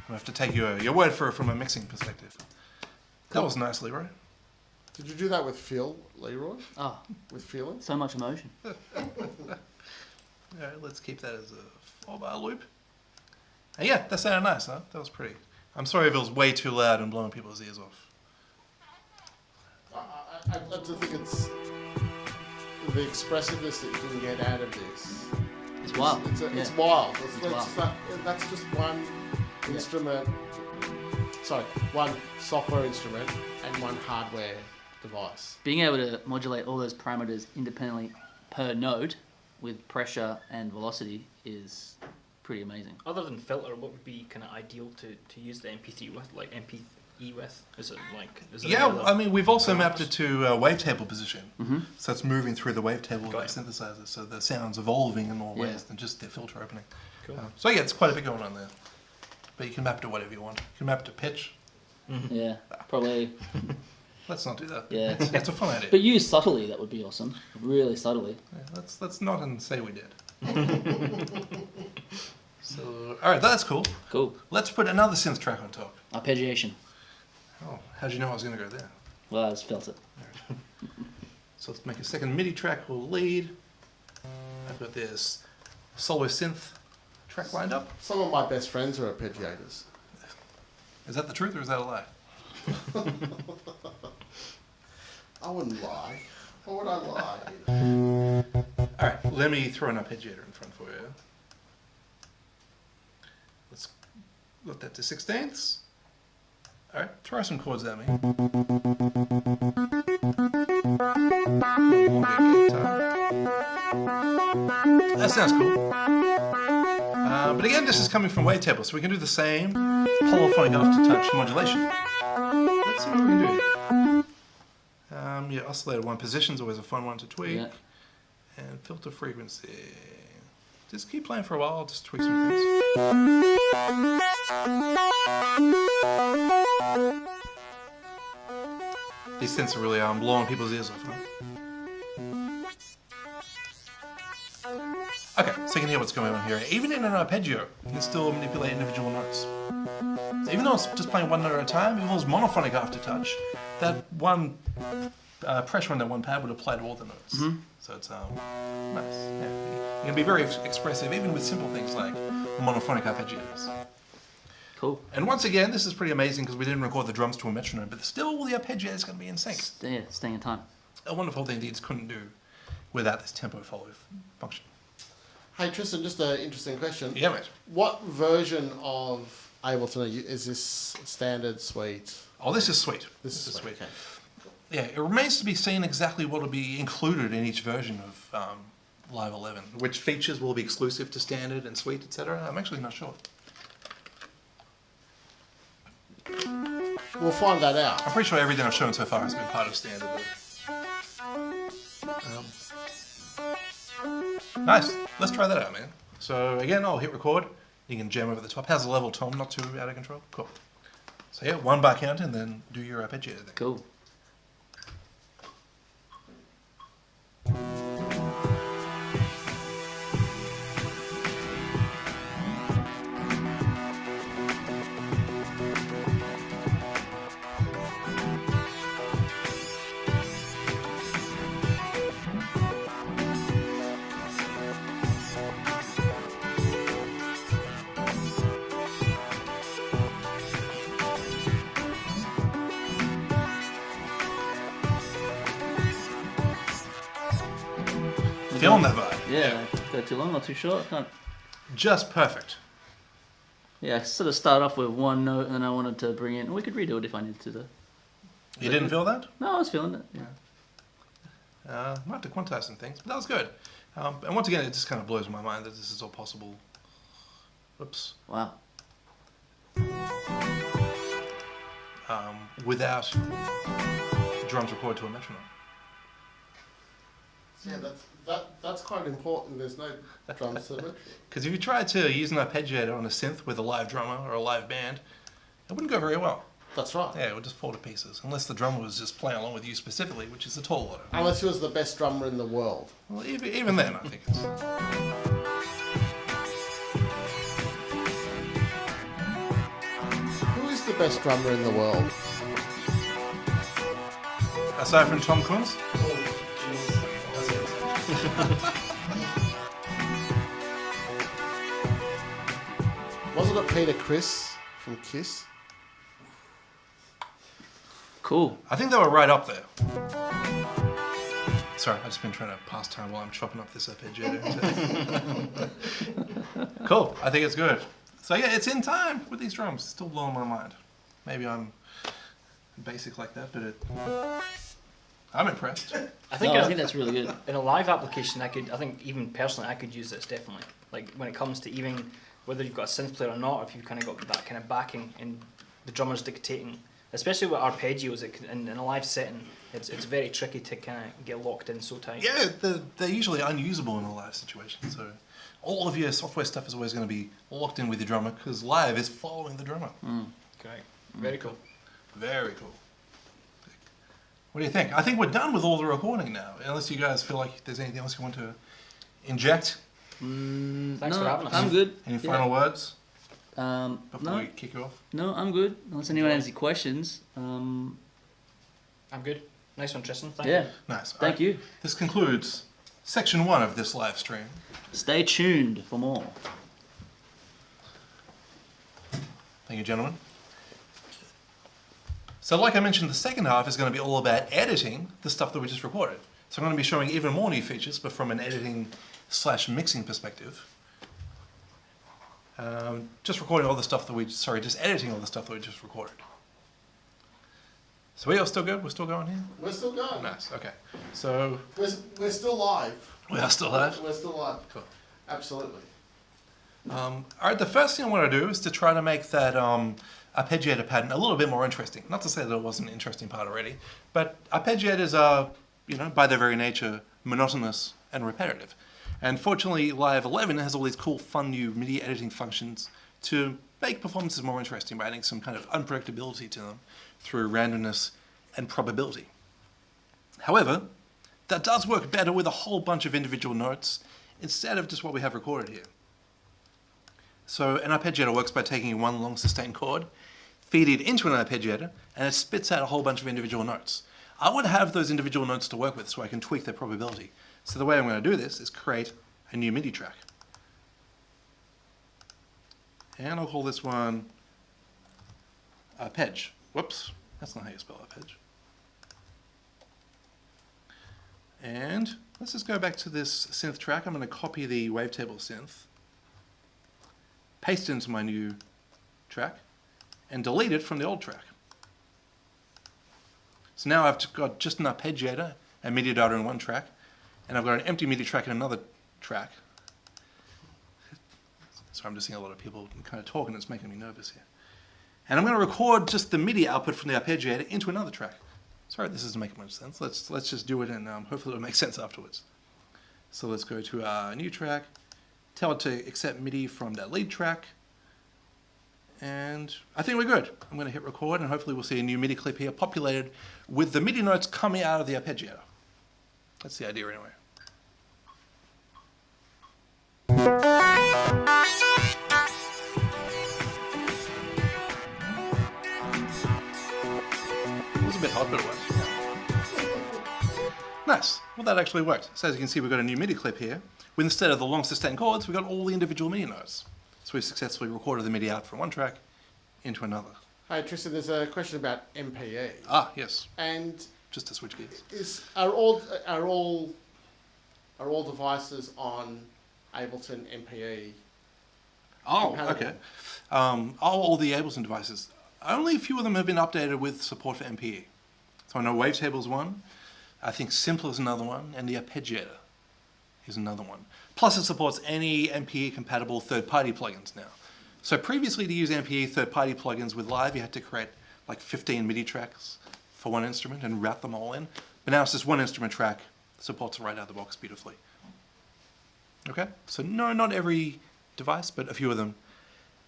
I have to take your word for it from a mixing perspective. That was nice, Leroy. Did you do that with feel, Leroy? Oh, With feeling? so much emotion. All right, let's keep that as a 4-bar loop. And yeah, that sounded nice, huh? That was pretty. I'm sorry if it was way too loud and blowing people's ears off. I just think it's the expressiveness that you can get out of this. It's wild. It's wild. wild. That's just one instrument. Sorry, one software instrument and one hardware device. Being able to modulate all those parameters independently per note with pressure and velocity is pretty amazing. Other than filter, what would be kind of ideal to use the MP3 with, like MPE with? Is it like? Is there any Yeah, other I mean, we've also parameters? mapped it to wavetable position. Mm-hmm. So it's moving through the wavetable of Got the it. synthesizer. So the sound's evolving in more Yeah. ways than just the filter opening. Cool. So yeah, it's quite a bit going on there. But you can map it to whatever you want. You can map it to pitch. Yeah, probably. Let's not do that. Yeah. It's a fun idea. But used subtly, that would be awesome. Really subtly. Yeah, let's not and say we did. So, all right, that's cool. Cool. Let's put another synth track on top. Arpeggiation. Oh, how'd you know I was going to go there? Well, I just felt it. So let's make a second MIDI track we'll lead. I've got this solo synth track lined up. Some of my best friends are arpeggiators. Is that the truth or is that a lie? I wouldn't lie. Why would I lie? All right, let me throw an arpeggiator in front for you. Let's let that to 1/16. All right, throw some chords at me. That sounds cool. But again, this is coming from wavetable, so we can do the same polyphonic aftertouch modulation. Let's see what we can do. Yeah, oscillator one position is always a fun one to tweak. Yeah. And filter frequency. Just keep playing for a while, I'll just tweak some things. These synths are really blowing people's ears off, huh? Okay, so you can hear what's going on here. Even in an arpeggio, you can still manipulate individual notes. So even though it's just playing one note at a time, even though it's monophonic aftertouch, that one pressure on that one pad would apply to all the notes. Mm-hmm. So it's nice. Yeah. You can be very expressive, even with simple things like monophonic arpeggios. Cool. And once again, this is pretty amazing because we didn't record the drums to a metronome, but still the arpeggio is going to be in sync. Yeah, staying in time. A wonderful thing that you just couldn't do without this tempo follow function. Hey Tristan, just an interesting question. Yeah, mate. What version of Ableton is this? Standard, suite? Oh, this is sweet. This is sweet. Okay. Yeah, it remains to be seen exactly what will be included in each version of Live 11. Which features will be exclusive to standard and suite, etc. I'm actually not sure. We'll find that out. I'm pretty sure everything I've shown so far has been part of standard. Nice. Let's try that out, man. So again, I'll hit record. You can jam over the top. How's the level, Tom? Not too out of control? Cool. So yeah, 1 bar count and then do your arpeggio thing. Cool. Feeling that vibe. Yeah, go too long, not too short. Can't. Just perfect. Yeah, I sort of start off with one note, and then I wanted to bring in. We could redo it if I needed to, though. You didn't feel that? No, I was feeling it. Yeah. Might have to quantize some things, but that was good. And once again, it just kind of blows my mind that this is all possible. Whoops. Wow. Without drums recorded to a metronome. Yeah, that's quite important. There's no drum circuit. Because if you tried to use an arpeggiator on a synth with a live drummer or a live band, it wouldn't go very well. That's right. Yeah, it would just fall to pieces. Unless the drummer was just playing along with you specifically, which is a tall order. Unless he was the best drummer in the world. Well, even then, I think it's... Who is the best drummer in the world? Aside from Tom Kunz? Oh, jeez. That's it. Wasn't it Peter Criss from Kiss? Cool. I think they were right up there. Sorry, I've just been trying to pass time while I'm chopping up this arpeggiator. Cool, I think it's good. So yeah, it's in time with these drums. Still blowing my mind. Maybe I'm basic like that, but I'm impressed. I think, I think that's really good. in a live application, I think even personally, I could use this definitely. Like when it comes to even whether you've got a synth player or not, or if you've kind of got that kind of backing and the drummer's dictating, especially with arpeggios in a live setting, it's very tricky to kind of get locked in so tight. Yeah, they're usually unusable in a live situation. So all of your software stuff is always going to be locked in with your drummer because live is following the drummer. Correct. Very cool. Very cool. What do you think? I think we're done with all the recording now, unless you guys feel like there's anything else you want to inject. Thanks for having us. I'm good. Any final words No, before we kick you off? no, I'm good. Unless anyone has any questions. I'm good. Nice one, Tristan. Thank Yeah. you. Nice. All Thank right. you. This concludes section 1 of this live stream. Stay tuned for more. Thank you, gentlemen. So like I mentioned, the second half is going to be all about editing the stuff that we just recorded. So I'm going to be showing even more new features, but from an editing/mixing perspective. Just recording all the stuff that just editing all the stuff that we just recorded. So we are still good? We're still going here? We're still going. Nice, okay. So We're still live. we are still live? We're still live. Cool. Absolutely. All right, the first thing I want to do is to try to make that arpeggiator pattern a little bit more interesting. Not to say that it wasn't an interesting part already, but arpeggiators are, by their very nature, monotonous and repetitive. And fortunately, Live 11 has all these cool, fun new MIDI editing functions to make performances more interesting by adding some kind of unpredictability to them through randomness and probability. However, that does work better with a whole bunch of individual notes instead of just what we have recorded here. So an arpeggiator works by taking one long sustained chord, feed it into an arpeggiator, and it spits out a whole bunch of individual notes. I would have those individual notes to work with so I can tweak their probability. So the way I'm going to do this is create a new MIDI track. And I'll call this one arpegg. Whoops, that's not how you spell arpegg. And let's just go back to this synth track. I'm going to copy the wavetable synth, paste it into my new track, and delete it from the old track. So now I've got just an arpeggiator and MIDI data in one track, and I've got an empty MIDI track in another track. So I'm just seeing a lot of people kind of talking, it's making me nervous here. And I'm going to record just the MIDI output from the arpeggiator into another track. Sorry, this doesn't make much sense. Let's just do it, and hopefully it'll make sense afterwards. So let's go to our new track, tell it to accept MIDI from that lead track, and I think we're good. I'm going to hit record, and hopefully we'll see a new MIDI clip here populated with the MIDI notes coming out of the arpeggiator. That's the idea anyway. It was a bit hot, but it worked. Nice. Well, that actually worked. So as you can see, we've got a new MIDI clip here. With instead of the long sustained chords, we've got all the individual MIDI notes. So we've successfully recorded the MIDI out from one track into another. Hi, Tristan. There's a question about MPE. Ah, yes. And Just to switch gears. are all devices on Ableton MPE? Oh, compatible? okay. All the Ableton devices. Only a few of them have been updated with support for MPE. So I know Wavetable's one, I think Simpler's another one, and the Arpeggiator is another one. Plus it supports any MPE compatible third-party plugins now. So previously to use MPE third-party plugins with Live, you had to create like 15 MIDI tracks for one instrument and route them all in. But now it's just one instrument track, supports it right out of the box beautifully. Okay, so no, not every device, but a few of them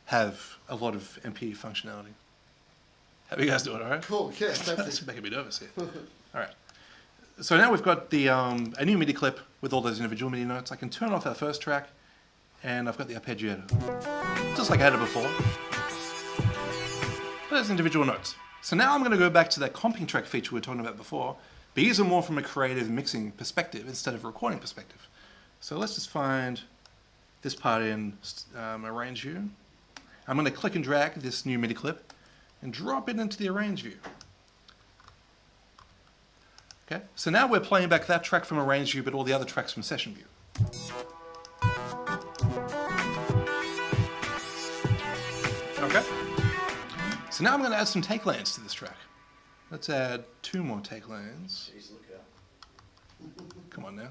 have a lot of MPE functionality. How are you guys doing, all right? Cool, yeah, That's that's making me nervous here. All right. So now we've got the a new MIDI clip with all those individual MIDI notes. I can turn off our first track, and I've got the arpeggiator, just like I had it before. But there's individual notes. So now I'm going to go back to that comping track feature we were talking about before, But these are more from a creative mixing perspective instead of a recording perspective. So let's just find this part in Arrange View. I'm going to click and drag this new MIDI clip and drop it into the Arrange View. Okay, so now we're playing back that track from Arrange View, but all the other tracks from Session View. Okay, so now I'm going to add some take lanes to this track. Let's add 2 more take lanes. Jeez, look out. Come on now.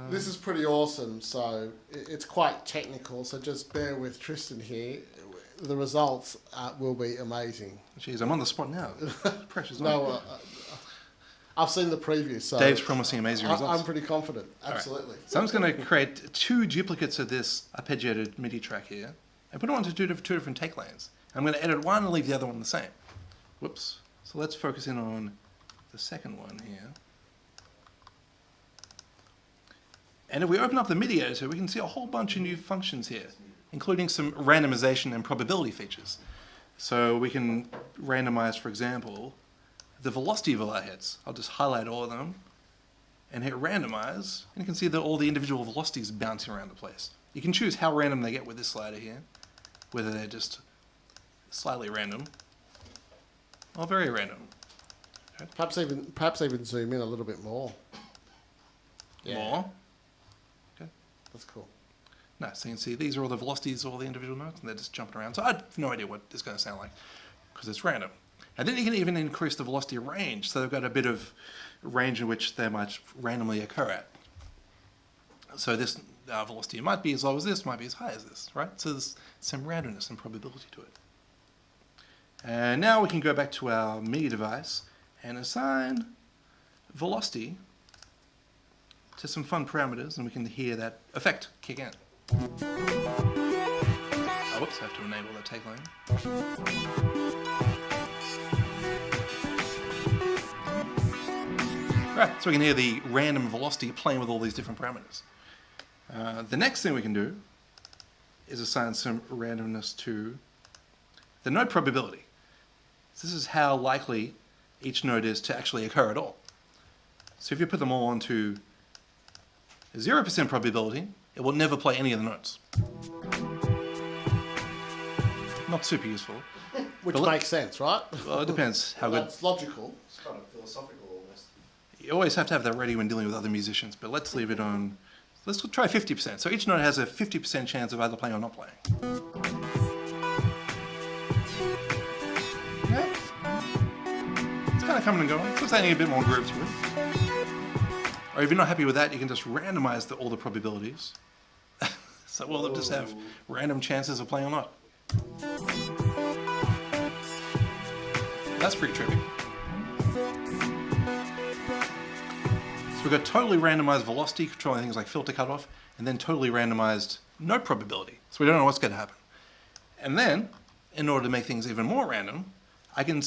This is pretty awesome, so it's quite technical, so just bear with Tristan here. The results will be amazing. Jeez, I'm on the spot now. Pressure's on. No, I've seen the preview, so Dave's promising amazing results. I'm pretty confident, absolutely. Right. So I'm just going to create 2 duplicates of this arpeggiated MIDI track here and put it onto two different take lanes. I'm going to edit one and leave the other one the same. Whoops. So let's focus in on the second one here. And if we open up the MIDI editor, we can see a whole bunch of new functions here, including some randomization and probability features. So we can randomize, for example, the velocity of all our hits. I'll just highlight all of them and hit randomize, and you can see that all the individual velocities bouncing around the place. You can choose how random they get with this slider here, whether they're just slightly random or very random. Okay. Perhaps even zoom in a little bit more. More. That's cool. Nice. So you can see these are all the velocities, all the individual notes, and they're just jumping around. So I have no idea what it's going to sound like because it's random. And then you can even increase the velocity range. So they've got a bit of range in which they might randomly occur at. So this velocity might be as low as this, might be as high as this, right? So there's some randomness and probability to it. And now we can go back to our MIDI device and assign velocity to some fun parameters, and we can hear that effect kick in. Oh, whoops, I have to enable that take line. Right, so we can hear the random velocity playing with all these different parameters. The next thing we can do is assign some randomness to the note probability. So this is how likely each note is to actually occur at all. So if you put them all onto 0% probability, it will never play any of the notes. Not super useful. Which makes sense, right? Well, it depends how good. That's logical. It's kind of philosophical almost. You always have to have that ready when dealing with other musicians, but let's leave it on. Let's try 50%. So each note has a 50% chance of either playing or not playing. Yeah. It's kind of coming and going. Just adding a bit more groove to it. Or if you're not happy with that, you can just randomize all the probabilities. So we'll just have random chances of playing or not. That's pretty trippy. So we've got totally randomized velocity, controlling things like filter cutoff, and then totally randomized note probability. So we don't know what's going to happen. And then, in order to make things even more random, I can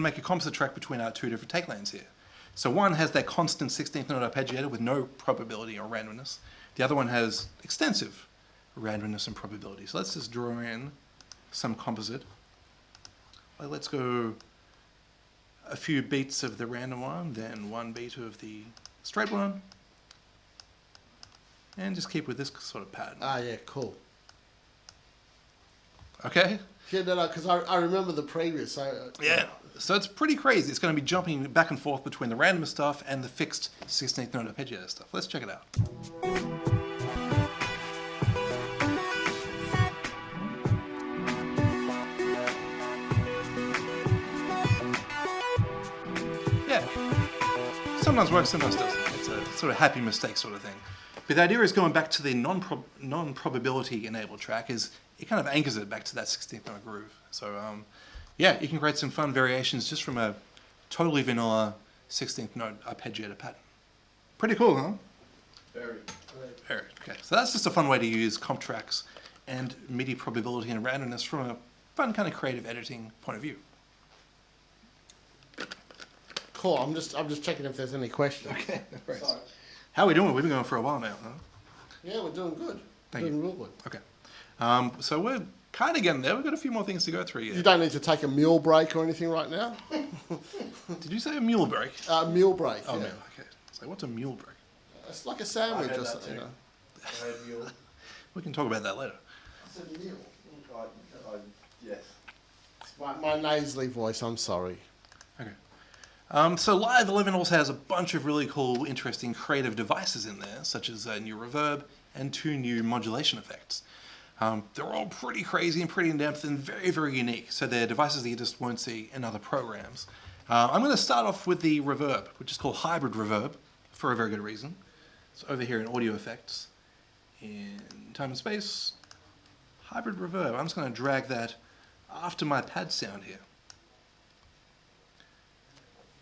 make a composite track between our 2 different take lanes here. So one has that constant 16th note arpeggiator with no probability or randomness. The other one has extensive randomness and probability. So let's just draw in some composite. Let's go a few beats of the random one, then 1 beat of the straight one, and just keep with this sort of pattern. Ah, yeah, cool. Okay? Yeah, no, because I remember the previous. So, Yeah. So it's pretty crazy. It's going to be jumping back and forth between the random stuff and the fixed 16th note arpeggiator stuff. Let's check it out. Yeah. Sometimes works, sometimes doesn't. It's a sort of happy mistake sort of thing. But the idea is going back to the non-probability enabled track is it kind of anchors it back to that 16th note groove. So yeah, you can create some fun variations just from a totally vanilla 16th note arpeggiator pattern. Pretty cool, huh? Very. Very. Okay, so that's just a fun way to use comp tracks and MIDI probability and randomness from a fun kind of creative editing point of view. cool. I'm just checking if there's any questions. Okay, right. Sorry. How are we doing? We've been going for a while now, huh? Yeah, we're doing good. Thank doing you. real good. Okay. So we're kind of getting there. We've got a few more things to go through yet. You don't need to take a meal break or anything right now. Did you say a mule break? Mule break. Oh, yeah. man. Okay. So what's a mule break? It's like a sandwich I heard or that something. too. You know. I heard mule. We can talk about that later. I said mule. Yes. It's my nasally voice. I'm sorry. Okay. So Live 11 also has a bunch of really cool, interesting, creative devices in there, such as a new reverb and 2 new modulation effects. They're all pretty crazy and pretty in-depth and very, very unique. So they're devices that you just won't see in other programs. I'm going to start off with the reverb, which is called hybrid reverb, for a very good reason. So over here in audio effects, in time and space, hybrid reverb. I'm just going to drag that after my pad sound here.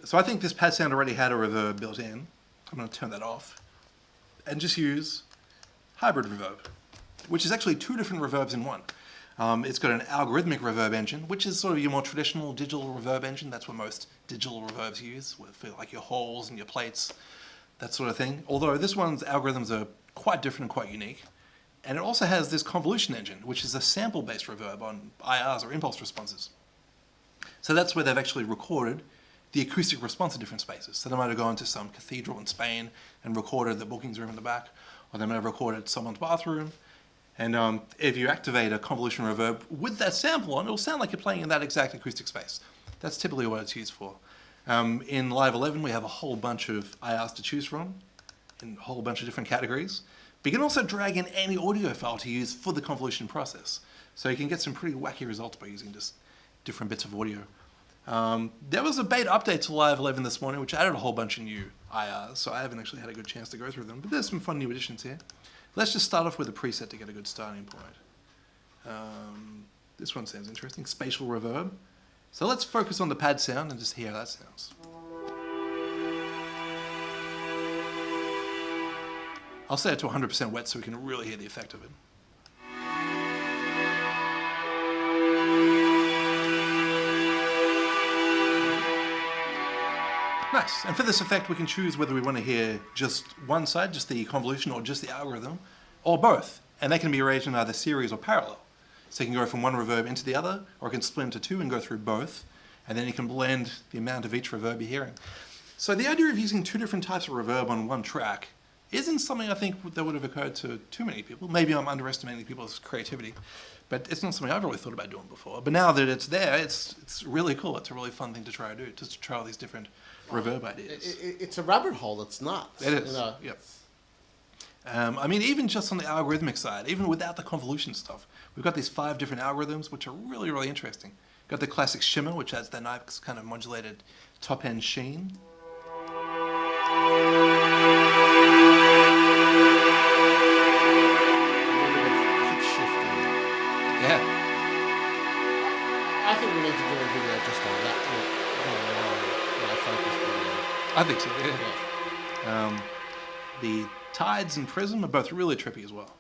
So I think this pad sound already had a reverb built in. I'm going to turn that off and just use hybrid reverb, which is actually 2 different reverbs in one. It's got an algorithmic reverb engine, which is sort of your more traditional digital reverb engine. That's what most digital reverbs use, for like your halls and your plates, that sort of thing. Although this one's algorithms are quite different and quite unique. And it also has this convolution engine, which is a sample-based reverb on IRs or impulse responses. So that's where they've actually recorded the acoustic response in different spaces. So they might have gone to some cathedral in Spain and recorded the bookings room in the back, or they might have recorded someone's bathroom. And if you activate a convolution reverb with that sample on, it'll sound like you're playing in that exact acoustic space. That's typically what it's used for. In Live 11, we have a whole bunch of IRs to choose from, in a whole bunch of different categories. But you can also drag in any audio file to use for the convolution process. So you can get some pretty wacky results by using just different bits of audio. There was a beta update to Live 11 this morning, which added a whole bunch of new IRs, so I haven't actually had a good chance to go through them. But there's some fun new additions here. Let's just start off with a preset to get a good starting point. This one sounds interesting, spatial reverb. So let's focus on the pad sound and just hear how that sounds. I'll set it to 100% wet so we can really hear the effect of it. Nice. And for this effect, we can choose whether we want to hear just one side, just the convolution, or just the algorithm, or both. And they can be arranged in either series or parallel. So you can go from one reverb into the other, or it can split into 2 and go through both. And then you can blend the amount of each reverb you're hearing. So the idea of using 2 different types of reverb on one track isn't something I think that would have occurred to too many people. Maybe I'm underestimating people's creativity, but it's not something I've really thought about doing before. But now that it's there, it's really cool. It's a really fun thing to try to do, just to try all these different reverb ideas. It's a rabbit hole that's nuts. It is, You know? yep. I mean, even just on the algorithmic side, even without the convolution stuff, we've got these 5 different algorithms, which are really, really interesting. Got the classic shimmer, which has that nice kind of modulated top-end sheen. Pitch shifting. Yeah. I think we need to do a video just on that. Focus video. I think so, yeah. The tides and prism are both really trippy as well.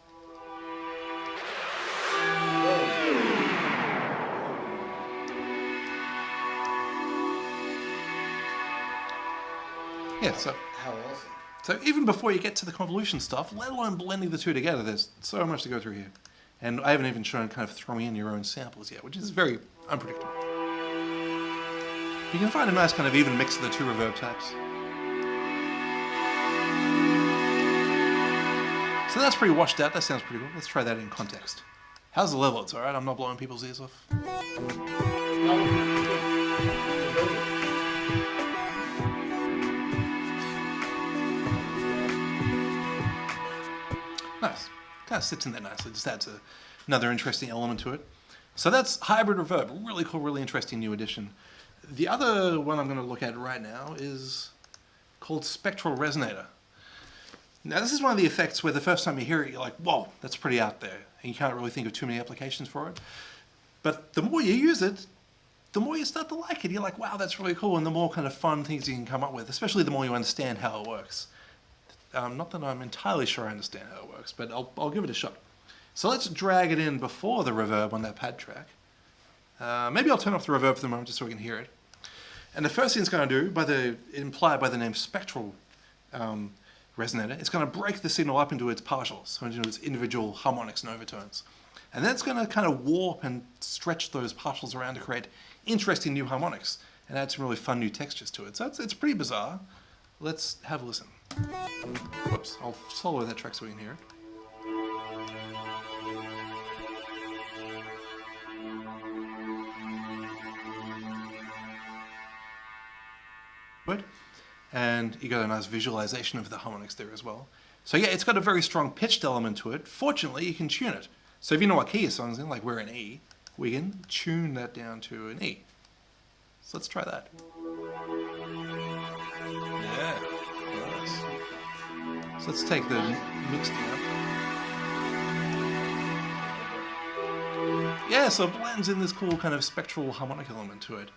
Yeah, so How awesome. So even before you get to the convolution stuff, let alone blending the 2 together, there's so much to go through here. And I haven't even shown kind of throwing in your own samples yet, which is very unpredictable. You can find a nice kind of even mix of the 2 reverb types. So that's pretty washed out. That sounds pretty good. Let's try that in context. How's the level? It's all right. I'm not blowing people's ears off. Nice. Kind of sits in there nicely. Just adds another interesting element to it. So that's hybrid reverb. Really cool, really interesting new addition. The other one I'm going to look at right now is called spectral resonator. Now this is one of the effects where the first time you hear it, you're like, whoa, that's pretty out there. And you can't really think of too many applications for it. But the more you use it, the more you start to like it. You're like, wow, that's really cool. And the more kind of fun things you can come up with, especially the more you understand how it works. Not that I'm entirely sure I understand how it works, but I'll give it a shot. So let's drag it in before the reverb on that pad track. Maybe I'll turn off the reverb for the moment just so we can hear it. And the first thing it's going to do, implied by the name spectral resonator, it's going to break the signal up into its partials, so into its individual harmonics and overtones. And then it's going to kind of warp and stretch those partials around to create interesting new harmonics. and add some really fun new textures to it. So it's pretty bizarre. Let's have a listen. Whoops, I'll solo that track so we can hear it. And you got a nice visualization of the harmonics there as well. So yeah, it's got a very strong pitched element to it. Fortunately, you can tune it. So if you know what key your song's in, like we're in E, we can tune that down to an E. So let's try that. Yeah, nice. So let's take the mix down. Yeah, so it blends in this cool kind of spectral harmonic element to it.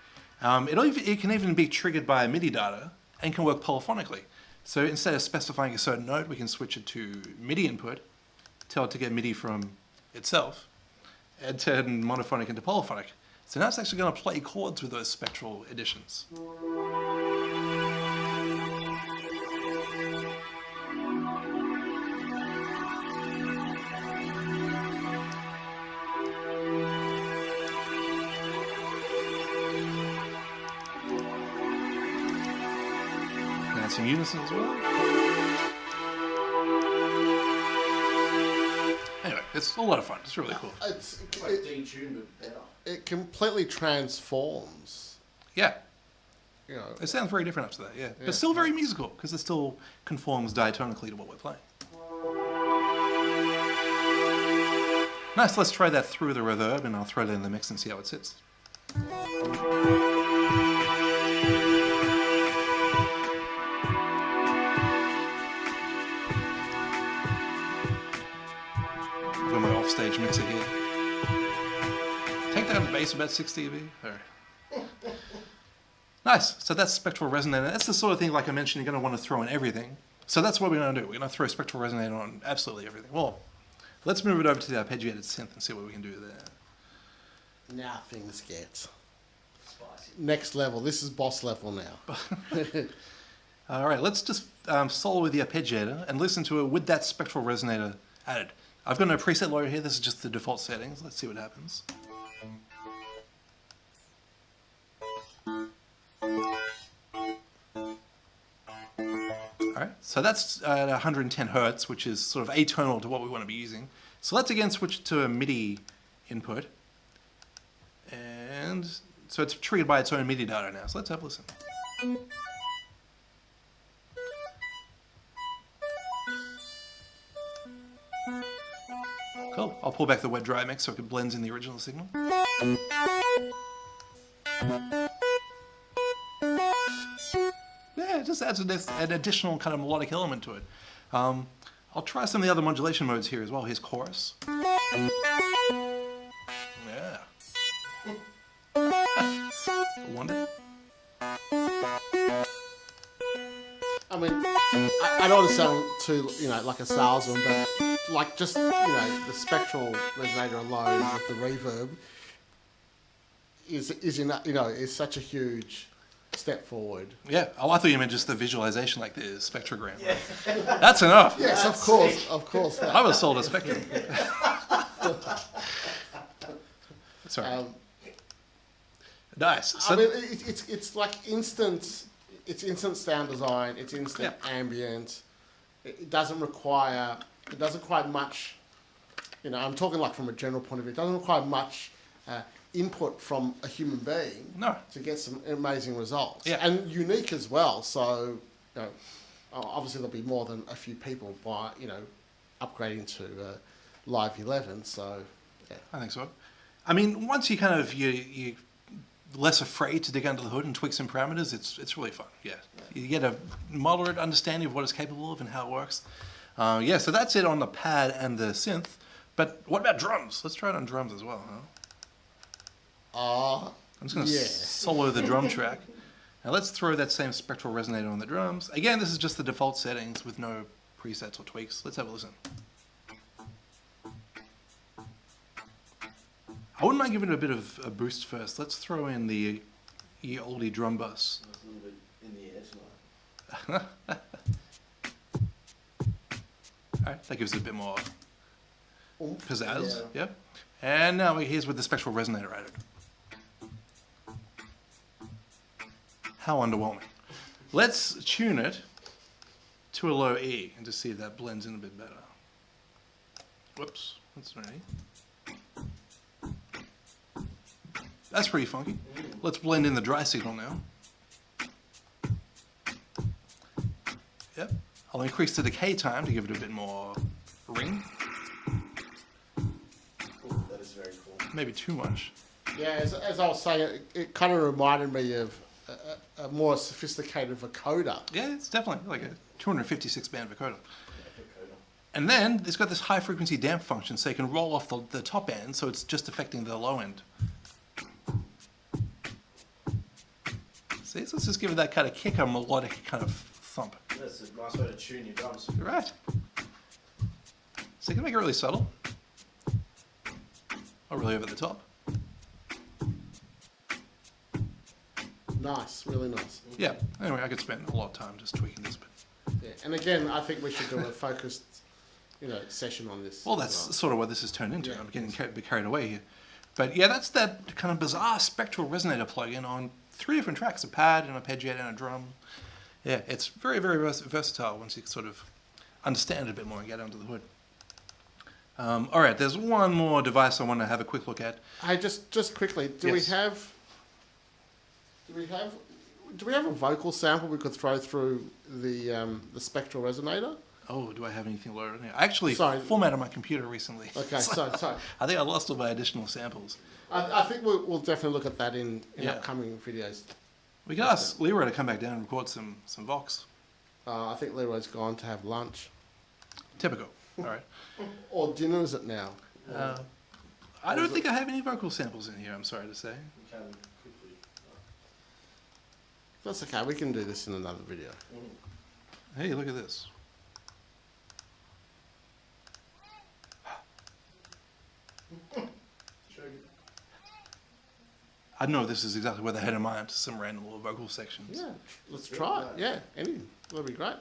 It can even be triggered by MIDI data and can work polyphonically. So instead of specifying a certain note, we can switch it to MIDI input, tell it to get MIDI from itself, and turn monophonic into polyphonic. So now it's actually going to play chords with those spectral additions. Some unison as well. Anyway, it's a lot of fun. It's really cool. It's Like detuned but better. it completely transforms. Yeah, You know, it sounds very different after that. Yeah, Yeah. but still very musical because it still conforms diatonically to what we're playing. Nice. Let's try that through the reverb, and I'll throw it in the mix and see how it sits. My offstage mixer here. Take down the bass about 60 dB. Nice. So that's spectral resonator. That's the sort of thing, like I mentioned, you're going to want to throw in everything. So that's what we're going to do. We're going to throw spectral resonator on absolutely everything. Well, let's move it over to the arpeggiated synth and see what we can do there. now things get Spicy. next level. This is boss level now. All right, let's just solo with the arpeggiator and listen to it with that spectral resonator added. I've got no preset loader here. This is just the default settings. Let's see what happens. All right, so that's at 110 hertz, which is sort of atonal to what we want to be using. So let's again switch to a MIDI input. And so it's triggered by its own MIDI data now. So let's have a listen. Cool. I'll pull back the wet dry mix so it blends in the original signal. Yeah, it just adds an additional kind of melodic element to it. I'll try some of the other modulation modes here as well. Here's chorus. Yeah. Wonder. I mean, I don't want to sound too, like a salesman, but like just, the spectral resonator alone with the reverb is such a huge step forward. Yeah. Oh, I thought you meant just the visualization, like the spectrogram. Yeah. That's enough. Yes, of course. I was sold a spectrum. Sorry. Nice. So, I mean, it's like instant. It's instant sound design. It's instant ambient. It doesn't require much. I'm talking like from a general point of view. It doesn't require much input from a human being. No. To get some amazing results. Yeah. And unique as well. So, obviously there'll be more than a few people by upgrading to Live 11. So, yeah. I think so. I mean, once you kind of you less afraid to dig under the hood and tweak some parameters, it's really fun. Yeah, you get a moderate understanding of what it's capable of and how it works. So that's it on the pad and the synth. But what about drums? Let's try it on drums as well, huh? I'm just going to solo the drum track. Now let's throw that same spectral resonator on the drums. Again, this is just the default settings with no presets or tweaks. Let's have a listen. I wouldn't mind giving it a bit of a boost first. Let's throw in the ye olde drum bus. It's a little bit in the air tonight. Alright, that gives it a bit more Oomph. pizzazz. Yep. And now here's with the spectral resonator added. How underwhelming. Let's tune it to a low E and just see if that blends in a bit better. Whoops, that's not E. That's pretty funky. Let's blend in the dry signal now. Yep. I'll increase the decay time to give it a bit more ring. Ooh, that is very cool. Maybe too much. Yeah, as I was saying, it kind of reminded me of a more sophisticated vocoder. Yeah, it's definitely like a 256 band vocoder. Yeah, And then it's got this high frequency damp function, so you can roll off the top end, so it's just affecting the low end. See, so let's just give it that kind of kick, a melodic kind of thump. that's a nice way to tune your drums. Right. So you can make it really subtle. Or really over the top. Nice, really nice. Yeah, anyway, I could spend a lot of time just tweaking this bit. Yeah. And again, I think we should do a focused, session on this. Well, that's as sort of what this has turned into. Yeah. I'm getting a bit carried away here. But yeah, that's that kind of bizarre spectral resonator plugin on 3 different tracks, a pad and an arpeggiator and a drum. Yeah, it's very, very versatile once you sort of understand it a bit more and get under the hood. All right, there's one more device I want to have a quick look at. Hey, just quickly, do we Yes. have a vocal sample we could throw through the spectral resonator? Oh, do I have anything loaded in here? I actually Sorry. formatted my computer recently. Okay, sorry. I think I lost all my additional samples. I think we'll definitely look at that in Yeah. upcoming videos. We can ask Leroy to come back down and record some Vox. I think Leroy's gone to have lunch. Typical. All right. Or dinner is it now? I don't think I have any vocal samples in here, I'm sorry to say. You can quickly. That's okay, we can do this in another video. Hey, look at this. I don't know if this is exactly what they had in mind, some random little vocal sections. Yeah, let's try it. Yeah, anything. That'll be great.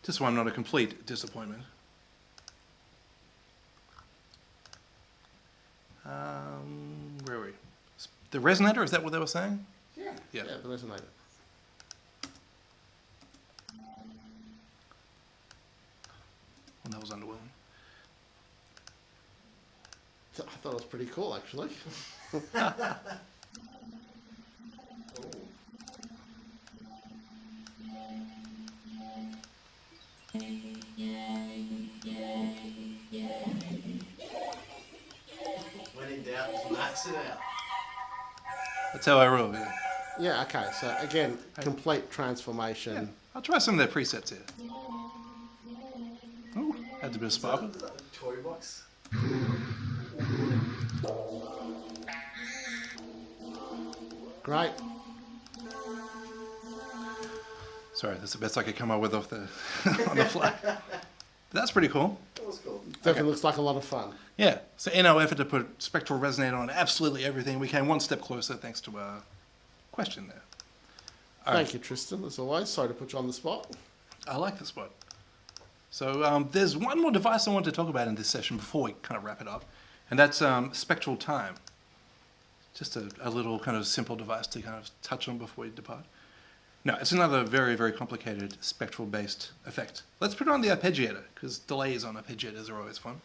Just so I'm not a complete disappointment. Where are we? The resonator, is that what they were saying? Yeah. Yeah. Yeah, the resonator. Well, that was underwhelming. I thought it was pretty cool, actually. When in doubt, just max it out. That's how I roll, yeah. Yeah, okay, so again, complete transformation. Yeah, I'll try some of their presets here. Oh, adds a bit of sparkle. Is that a toy box? Great. Sorry, that's the best I could come up with off the on the fly. But that's pretty cool. That was cool. Definitely looks like a lot of fun. Yeah. So in our effort to put spectral resonator on absolutely everything, we came one step closer thanks to our question there. All Thank right. you, Tristan, as always. Sorry to put you on the spot. I like the spot. So there's one more device I want to talk about in this session before we kind of wrap it up, and that's spectral time. Just a little kind of simple device to kind of touch on before we depart. No, it's another very, very complicated spectral-based effect. Let's put it on the arpeggiator, because delays on arpeggiators are always fun.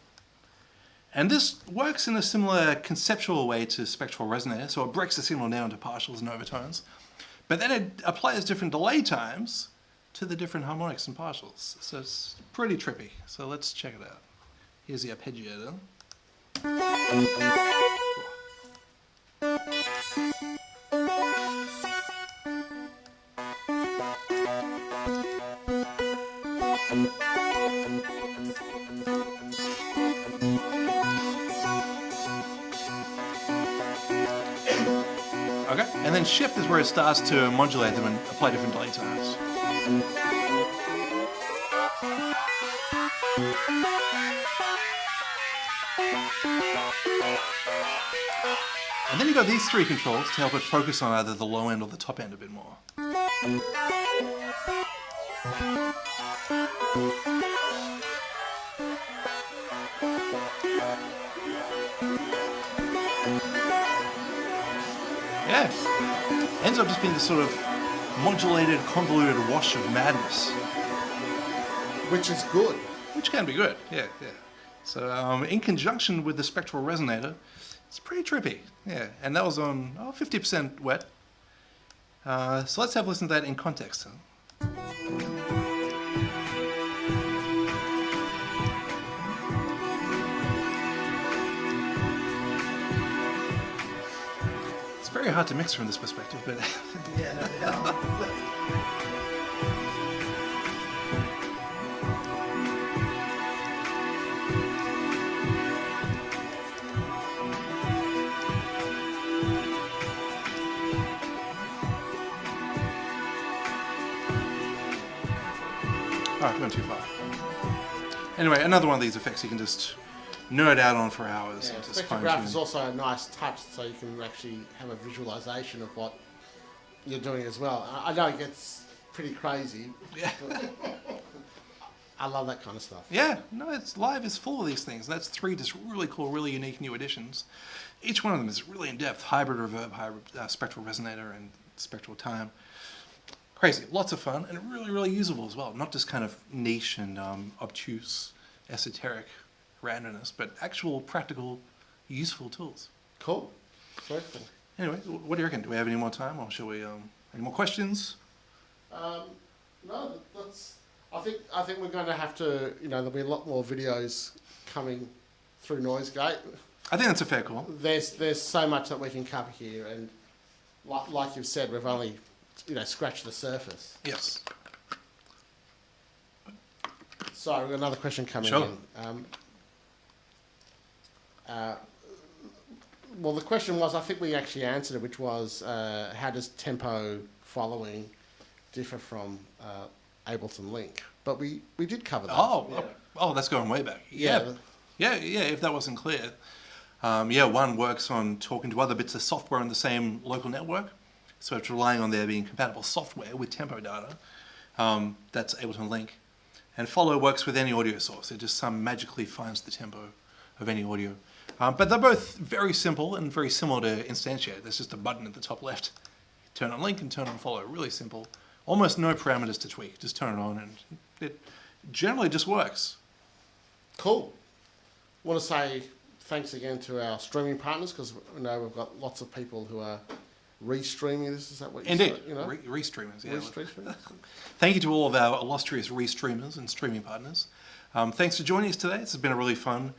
And this works in a similar conceptual way to spectral resonator, so it breaks the signal down to partials and overtones. But then it applies different delay times to the different harmonics and partials. So it's pretty trippy. So let's check it out. Here's the arpeggiator. Okay, and then shift is where it starts to modulate them and apply different delay times. And then you've got these 3 controls to help it focus on either the low end or the top end a bit more. Yeah. Ends up just being this sort of modulated, convoluted wash of madness. Which is good. Which can be good, yeah. So in conjunction with the spectral resonator, it's pretty trippy, yeah. And that was on 50% wet. So let's have a listen to that in context. It's very hard to mix from this perspective, but Yeah, no doubt. I've gone too far. Anyway, another one of these effects you can just nerd out on for hours. Yeah, And just spectrograph fine-tune. is also a nice touch, so you can actually have a visualization of what you're doing as well. I know it gets pretty crazy. Yeah. I love that kind of stuff. Yeah, no, it's live is full of these things. That's 3 just really cool, really unique new additions. Each one of them is really in-depth. Hybrid reverb, hybrid spectral resonator, and spectral time. Crazy, lots of fun, and really, really usable as well. Not just kind of niche and obtuse, esoteric randomness, but actual, practical, useful tools. Cool. Terrific. Anyway, what do you reckon? Do we have any more time, or shall we? Any more questions? No, that's. I think we're going to have to. There'll be a lot more videos coming through Noisegate. I think that's a fair call. There's so much that we can cover here, and like you've said, we've only scratched the surface. Yes. So we've got another question coming Sure. in. Well, the question was, I think we actually answered it, which was, how does tempo following differ from Ableton Link? But we did cover that. Oh, that's going way back. Yeah, if that wasn't clear. One works on talking to other bits of software on the same local network. So it's relying on there being compatible software with tempo data. That's Ableton Link. And follow works with any audio source. It just magically finds the tempo of any audio. But they're both very simple and very similar to instantiate. There's just a button at the top left. Turn on link and turn on follow. Really simple. Almost no parameters to tweak. Just turn it on and it generally just works. Cool. Want to say thanks again to our streaming partners, because we know we've got lots of people who are restreaming this. Is that what you Indeed. said? Restreamers, yeah. Restreamers? Thank you to all of our illustrious restreamers and streaming partners. Thanks for joining us today. This has been a really fun,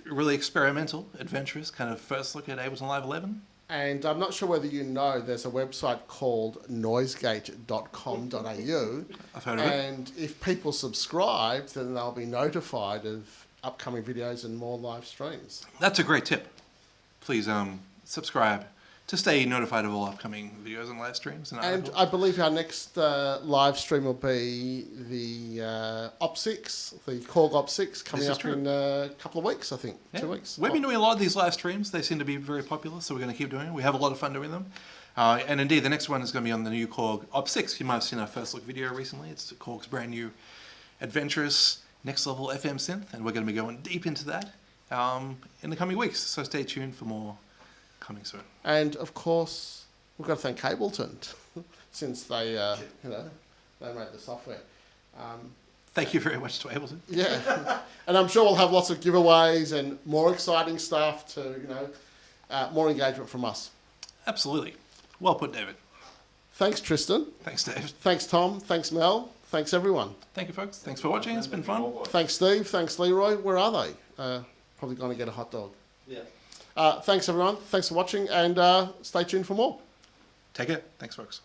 really experimental, adventurous kind of first look at Ableton Live 11. And I'm not sure whether you know, there's a website called noisegate.com.au. I've heard of it. And if people subscribe, then they'll be notified of upcoming videos and more live streams. That's a great tip. Please subscribe to stay notified of all upcoming videos and live streams. And And I believe our next live stream will be the OP6, the Korg OP6, coming This is up true. in a couple of weeks, I think. Yeah. 2 weeks. We've been doing a lot of these live streams. They seem to be very popular, so we're going to keep doing it. We have a lot of fun doing them. And indeed, the next one is going to be on the new Korg OP6. You might have seen our first look video recently. It's Korg's brand new adventurous next level FM synth, and we're going to be going deep into that in the coming weeks. So stay tuned for more coming soon. And of course, we've got to thank Ableton since they, they made the software. Thank you very much to Ableton. Yeah, and I'm sure we'll have lots of giveaways and more exciting stuff to, more engagement from us. Absolutely. Well put, David. Thanks, Tristan. Thanks, David. Thanks, Tom. Thanks, Mel. Thanks, everyone. Thank you, folks. Thanks for watching. It's been fun. Thanks, Steve. Thanks, Leroy. Where are they? Probably going to get a hot dog. Yeah. Thanks, everyone. Thanks for watching, and stay tuned for more. Take care. Thanks, folks.